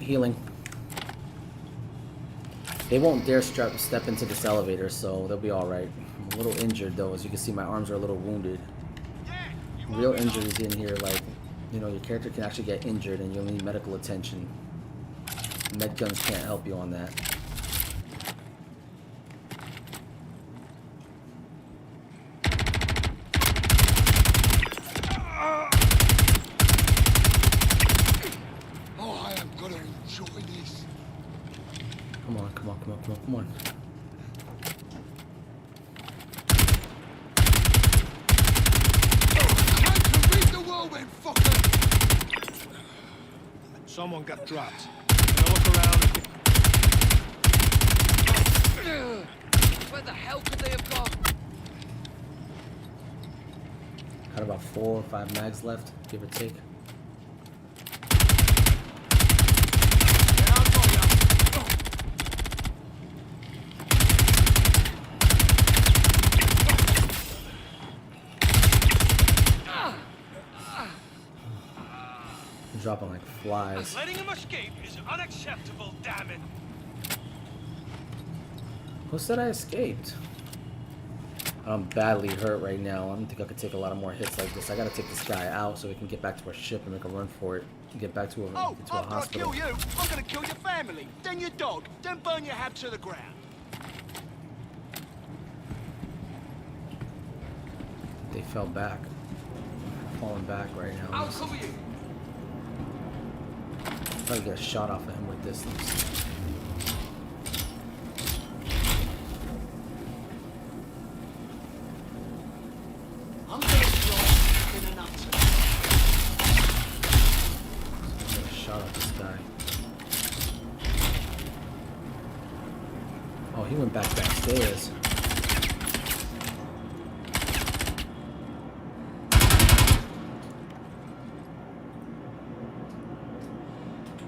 healing. They won't dare step into this elevator, so they'll be alright. I'm a little injured though, as you can see my arms are a little wounded. Real injuries in here, like, you know, your character can actually get injured and you'll need medical attention. Med guns can't help you on that. Oh, I am gonna enjoy this. Come on, come on, come on, come on, come on. Time to read the whirlwind, fucker! Someone got dropped. Now look around. Where the hell could they have gone? Got about 4 or 5 mags left, give or take. Dropping like flies. Letting him escape is unacceptable, damn it. Who said I escaped? I'm badly hurt right now. I don't think I could take a lot of more hits like this. I gotta take this guy out so we can get back to our ship and make a run for it. And get back to a, Oh, to a after I hospital. kill you, I'm gonna kill your family, then your dog, then burn your hab to the ground. They fell back. Falling back right now. I'll cover you. Probably get a shot off of him with this. I'm gonna fly in an upset. Get a shot off this guy. Oh, he went back downstairs.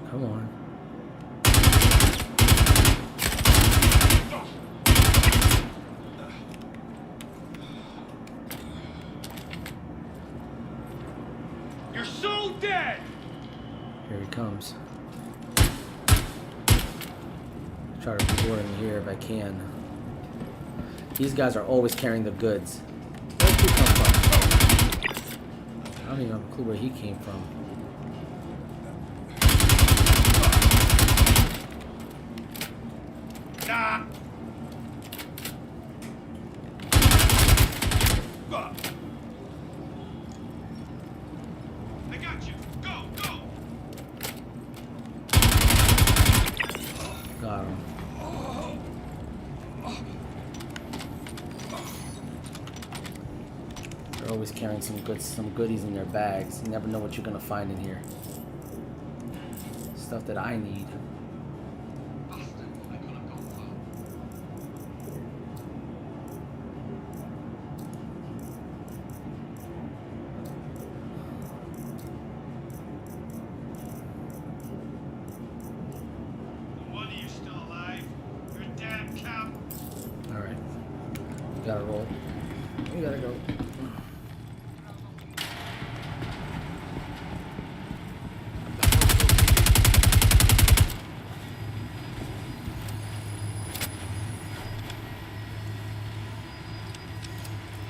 Come on. You're so dead! Here he comes. Try to reward him here if I can. These guys are always carrying the goods. Where'd he come from? I don't even have a clue where he came from. Nah. I got you. Go, go! Got him. They're always carrying some goodies in their bags. You never know what you're gonna find in here. Stuff that I need. No wonder you're still alive. You're a damn cow. Alright. We gotta roll. We gotta go.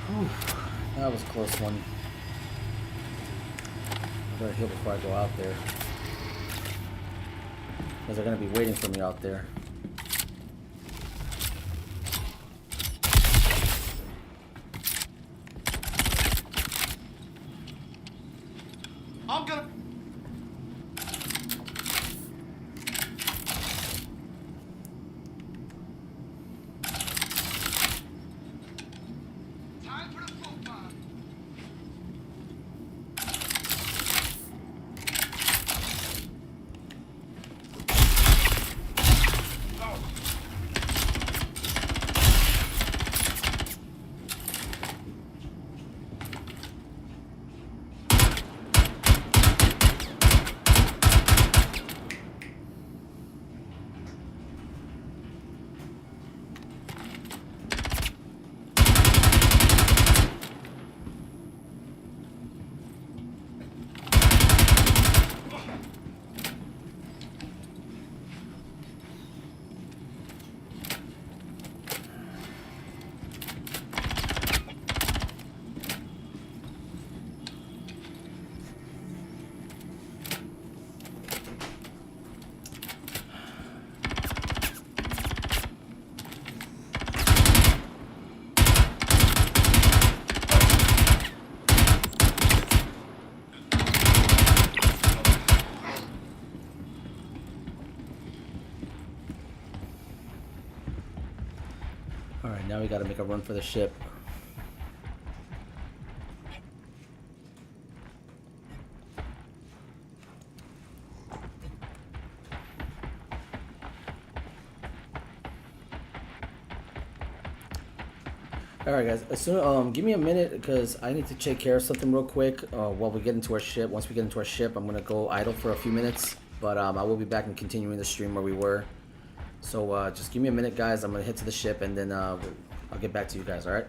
Whew. That was a close one. I better heal before I go out there. Because they're gonna be waiting for me out there. I'm gonna... Time for the football. Now we gotta make a run for the ship. All right, guys. As soon, give me a minute because I need to take care of something real quick. While we get into our ship. Once we get into our ship, I'm gonna go idle for a few minutes. But I will be back and continuing the stream where we were. So just give me a minute, guys. I'm gonna head to the ship and then I'll get back to you guys. All right.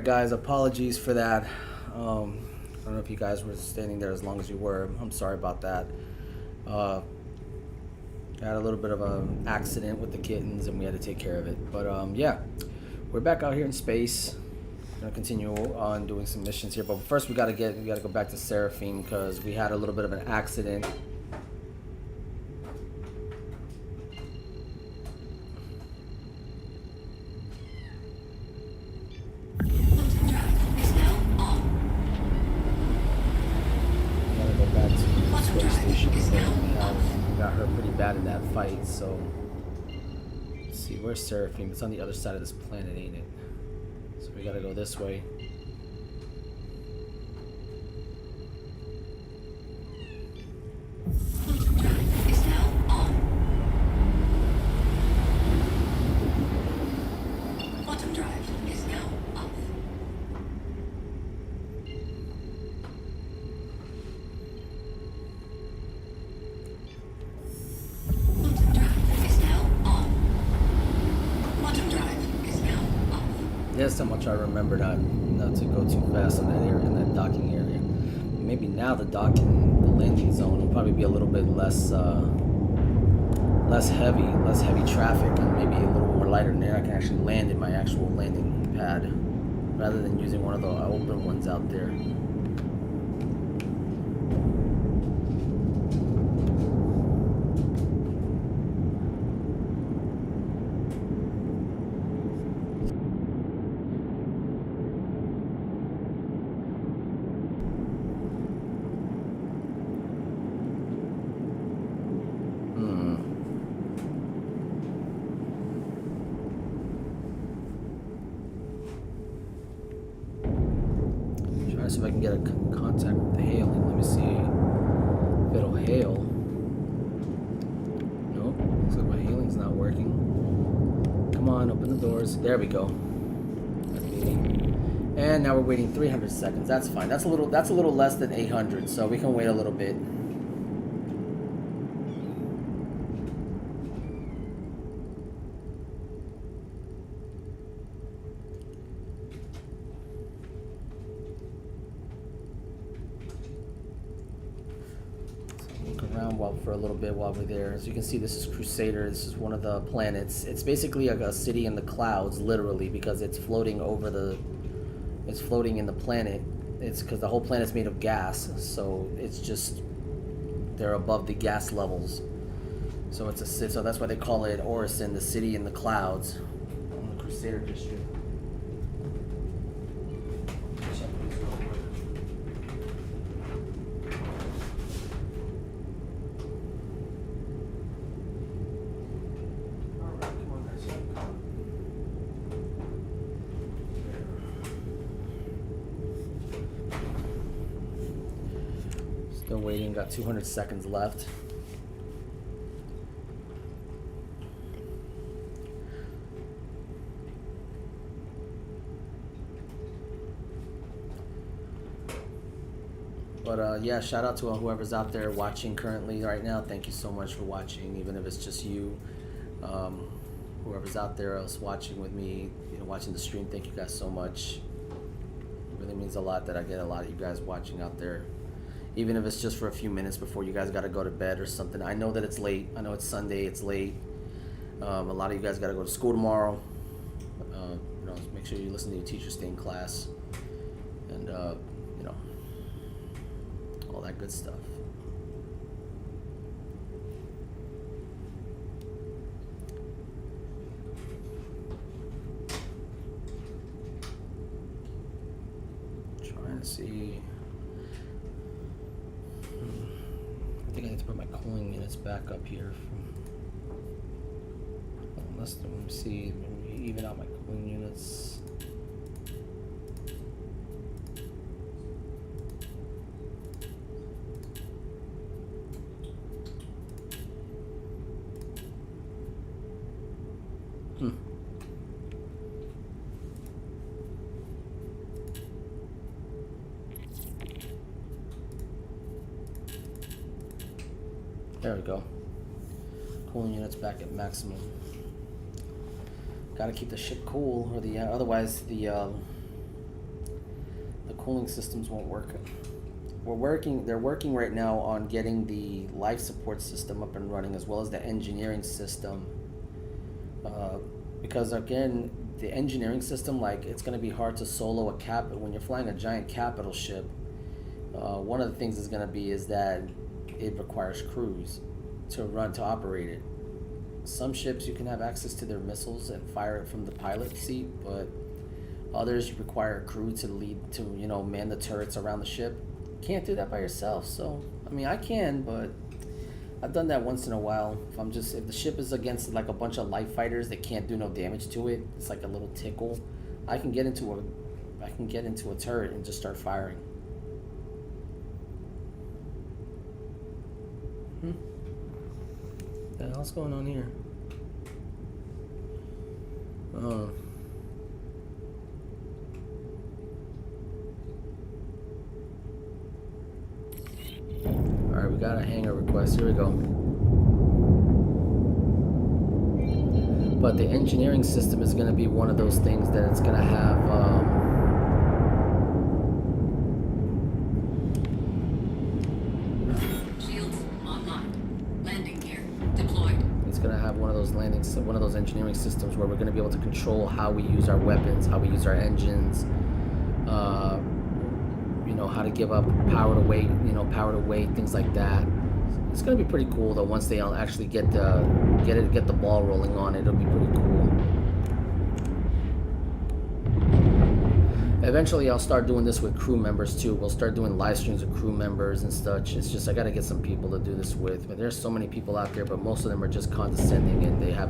guys, apologies for that. I don't know if you guys were standing there as long as you were. I'm sorry about that. I had a little bit of an accident with the kittens and we had to take care of it. But yeah, we're back out here in space. Gonna continue on doing some missions here, but first we gotta go back to Seraphine because we had a little bit of an accident. Quantum drive is now on. Gotta go back to the Quantum space drive station. is now We got her pretty bad in that fight, so let's see, where's Seraphine? It's on the other side of this planet, ain't it? So we gotta go this way. Quantum drive is now on. Quantum drive is now off. Quantum drive is now on. Quantum drive is now off. Yes, how much I remember not to go too fast in that area, in that docking area. Maybe now the landing zone will probably be a little bit less heavy traffic, and maybe a little more lighter. And there I can actually land in my actual landing pad rather than using one of the open ones out there. Trying to see if I can get a contact with the hailing. Let me see if it'll hail. Nope, looks like my hailing's not working. Come on, open the doors. There we go. And now we're waiting 300 seconds. That's fine. That's a little less than 800, so we can wait a little bit. For a little bit while we're there. As you can see, this is Crusader. This is one of the planets. It's basically like a city in the clouds, literally, because it's floating over the. It's floating in the planet. It's because the whole planet's made of gas, so it's just they're above the gas levels. So it's a so that's why they call it Orison, the city in the clouds, in the Crusader district. Still waiting, got 200 seconds left. But yeah, shout out to whoever's out there watching currently right now. Thank you so much for watching, even if it's just you. Whoever's out there else watching with me, watching the stream, thank you guys so much. It really means a lot that I get a lot of you guys watching out there. Even if it's just for a few minutes before you guys got to go to bed or something. I know that it's late. I know it's Sunday. It's late. A lot of you guys got to go to school tomorrow. Make sure you listen to your teacher, stay in class, and all that good stuff. Trying to see. I think I need to put my cooling units back up here. Let me see, maybe even out my cooling units. There we go. Cooling units back at maximum. Gotta keep the ship cool, or otherwise the cooling systems won't work. They're working right now on getting the life support system up and running, as well as the engineering system. Because again, the engineering system, like, it's going to be hard to solo a when you're flying a giant capital ship. One of the things is going to be is that it requires crews to operate it. Some ships you can have access to their missiles and fire it from the pilot seat, but others require a crew to lead to, you know, man the turrets around the ship. Can't do that by yourself. So I mean, I can, but I've done that once in a while. If the ship is against like a bunch of light fighters that can't do no damage to it, it's like a little tickle, I can get into a turret and just start firing. What the hell's going on here? Oh. Alright, we got a hangar request. Here we go. But the engineering system is going to be one of those things that it's going to have Shields online. Landing gear deployed. it's going to have one of those engineering systems where we're going to be able to control how we use our weapons, how we use our engines, you know, how to give up power to weight, things like that. It's going to be pretty cool though. Once they actually get the ball rolling on it, it'll be pretty cool. Eventually I'll start doing this with crew members too. We'll start doing live streams with crew members and such. It's just I got to get some people to do this with. But there's so many people out there, but most of them are just condescending and they have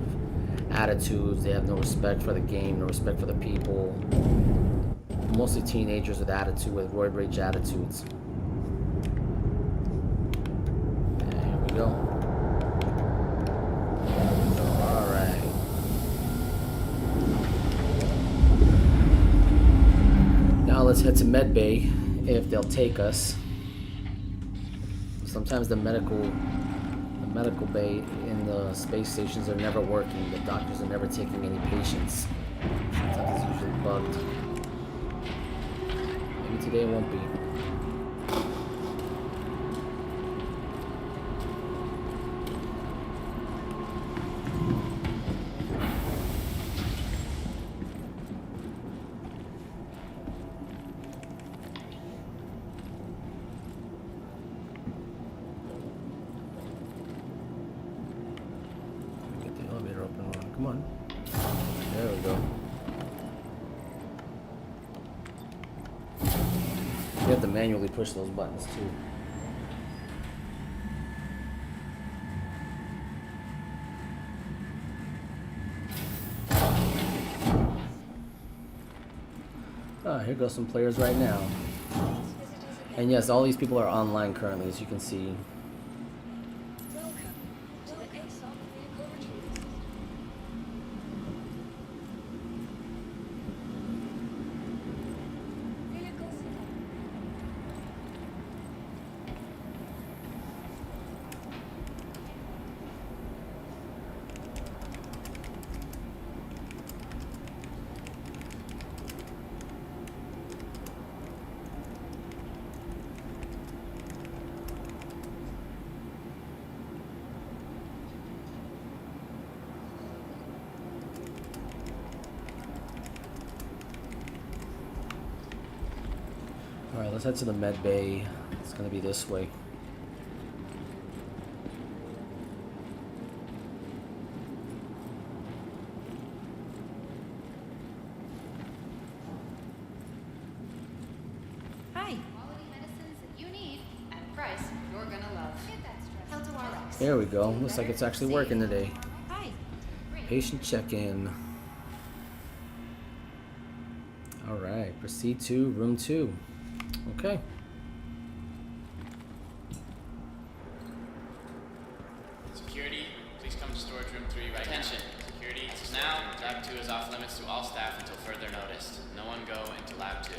attitudes. They have no respect for the game, no respect for the people. Mostly teenagers with roid rage attitudes. And here we go. Alright. Now let's head to medbay if they'll take us. Sometimes the medical bay in the space stations are never working. The doctors are never taking any patients. Sometimes it's usually bugged. Maybe today it won't be. Get the elevator open and run. Come on. There we go. You have to manually push those buttons too. Ah, here go some players right now. And yes, all these people are online currently, as you can see. Welcome to the ASOC vehicle retrieval system. Vehicle setup. Alright, let's head to the med bay. It's gonna be this way. Hi. Quality medicines that you need at a price you're gonna love. Get that stress. Held to Alex. There we go. Looks like it's actually working today. Hi. Patient check-in. Alright, proceed to room 2. Okay. Security, please come to storage room 3 right now. Attention, security, as of now, lab 2 is off limits to all staff until further notice. No one go into lab 2.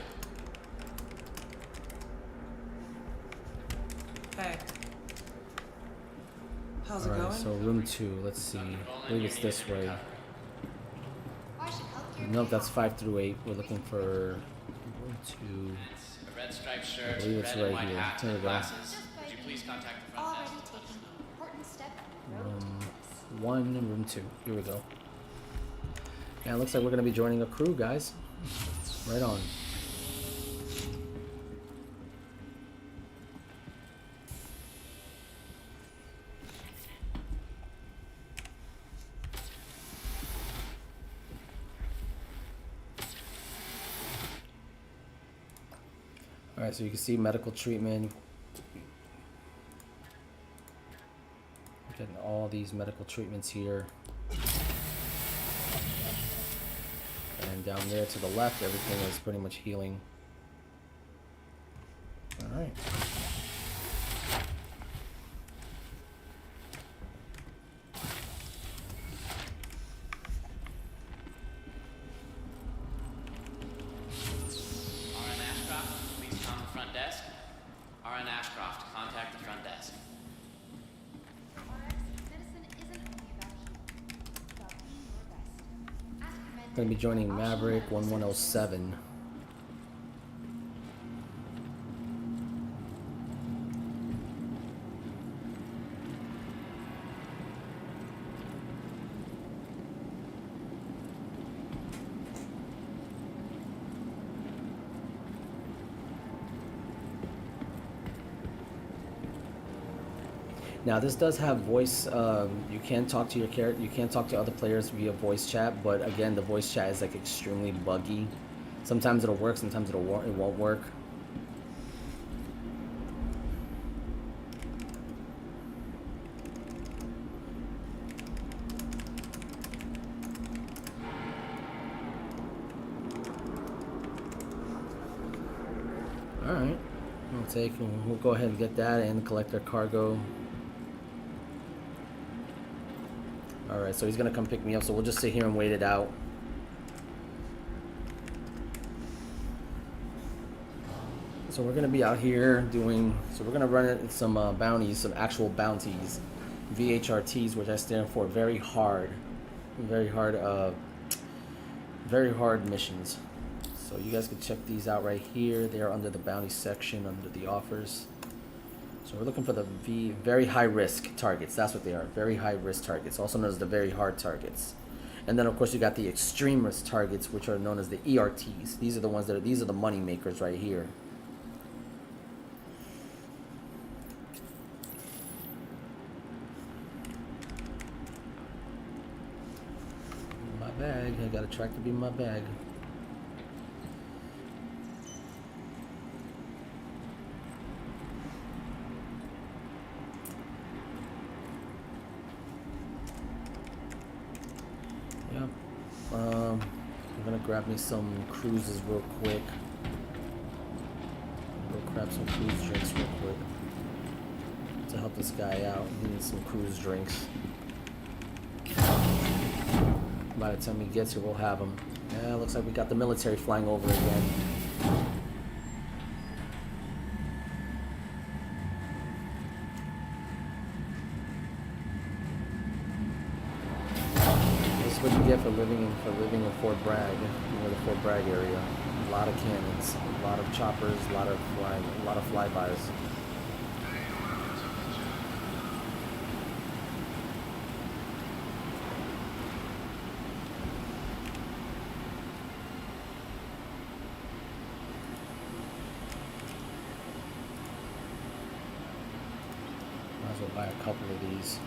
Hey. How's it Alright, going? so room 2, let's see. I believe it's this way. Why should healthcare Nope, that's 5 through 8. We're looking for room 2. red striped shirt, believe it's red and right white here. hat, There we and go. glasses. Would you please contact the front desk? Already taking an important step on the road to bliss. 1 and room 2. Here we go. Yeah, it looks like we're gonna be joining a crew, guys. Right on. Alright, so you can see medical treatment. Getting all these medical treatments here. And down there to the left, everything is pretty much healing. Alright. RN Ashcroft, please come to the front desk. RN Ashcroft, contact the front desk. RX, medicine isn't only about healing. It's about being your best. Ask your med Gonna be joining Maverick 1107. Now this does have voice. You can talk to your character. You can talk to other players via voice chat, but again, the voice chat is like extremely buggy. Sometimes it'll work. Sometimes it won't work. All right, we'll go ahead and get that and collect our cargo. Alright, so he's gonna come pick me up, so we'll just sit here and wait it out. So we're gonna be out here we're gonna run some bounties, some actual bounties. VHRTs, which I stand for very hard missions. So you guys can check these out right here. They are under the bounty section, under the offers. So we're looking for the very high risk targets. That's what they are. Very high risk targets, also known as the very hard targets. And then of course you got the extreme risk targets, which are known as the ERTs. These are the ones these are the money makers right here. My bag. I got a track to be in my bag. I'm gonna grab me some cruises real quick. Go grab some cruise drinks real quick to help this guy out. He needs some cruise drinks. By the time he gets here, we'll have him. Yeah, looks like we got the military flying over again. What you get for living in Fort Bragg, the Fort Bragg area. A lot of cannons, a lot of choppers, a lot of flybys. Might as well buy a couple of these.